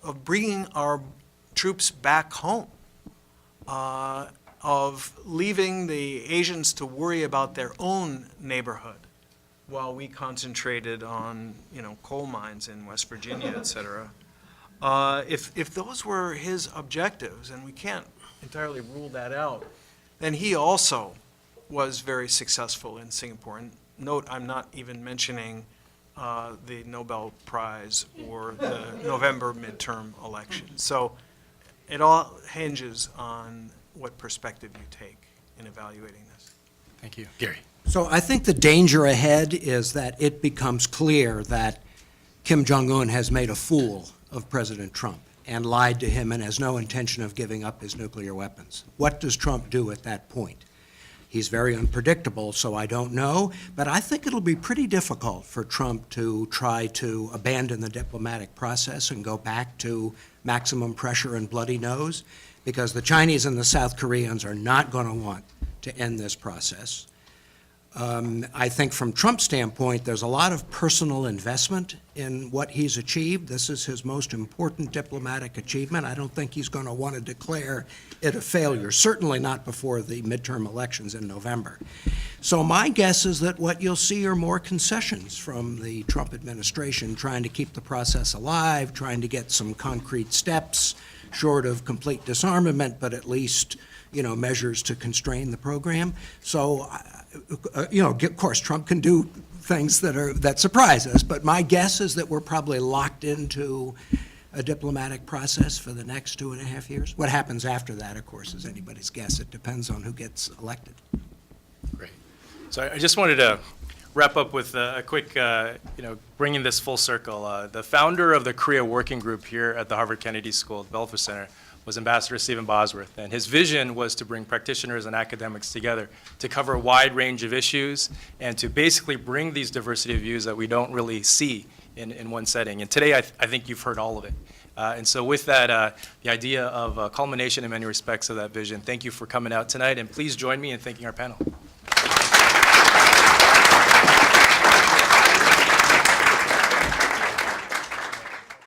C: of bringing our troops back home, of leaving the Asians to worry about their own neighborhood while we concentrated on, coal mines in West Virginia, et cetera. If those were his objectives, and we can't entirely rule that out, then he also was very successful in Singapore. And note, I'm not even mentioning the Nobel Prize or the November midterm election. So it all hinges on what perspective you take in evaluating this.
A: Thank you. Gary.
F: So I think the danger ahead is that it becomes clear that Kim Jong-un has made a fool of President Trump and lied to him and has no intention of giving up his nuclear weapons. What does Trump do at that point? He's very unpredictable, so I don't know, but I think it'll be pretty difficult for Trump to try to abandon the diplomatic process and go back to maximum pressure and bloody nose, because the Chinese and the South Koreans are not going to want to end this process. I think from Trump's standpoint, there's a lot of personal investment in what he's achieved. This is his most important diplomatic achievement. I don't think he's going to want to declare it a failure, certainly not before the midterm elections in November. So my guess is that what you'll see are more concessions from the Trump administration, trying to keep the process alive, trying to get some concrete steps, short of complete disarmament, but at least, measures to constrain the program. So, of course, Trump can do things that surprise us, but my guess is that we're probably locked into a diplomatic process for the next 2.5 years. What happens after that, of course, is anybody's guess. It depends on who gets elected.
A: Great. So I just wanted to wrap up with a quick, bringing this full circle. The founder of the Korea Working Group here at the Harvard Kennedy School, the Belfer Center, was Ambassador Stephen Bosworth, and his vision was to bring practitioners and academics together to cover a wide range of issues and to basically bring these diversity of views that we don't really see in one setting. And today, I think you've heard all of it. And so with that, the idea of a culmination in many respects of that vision, thank you for coming out tonight, and please join me in thanking our panel.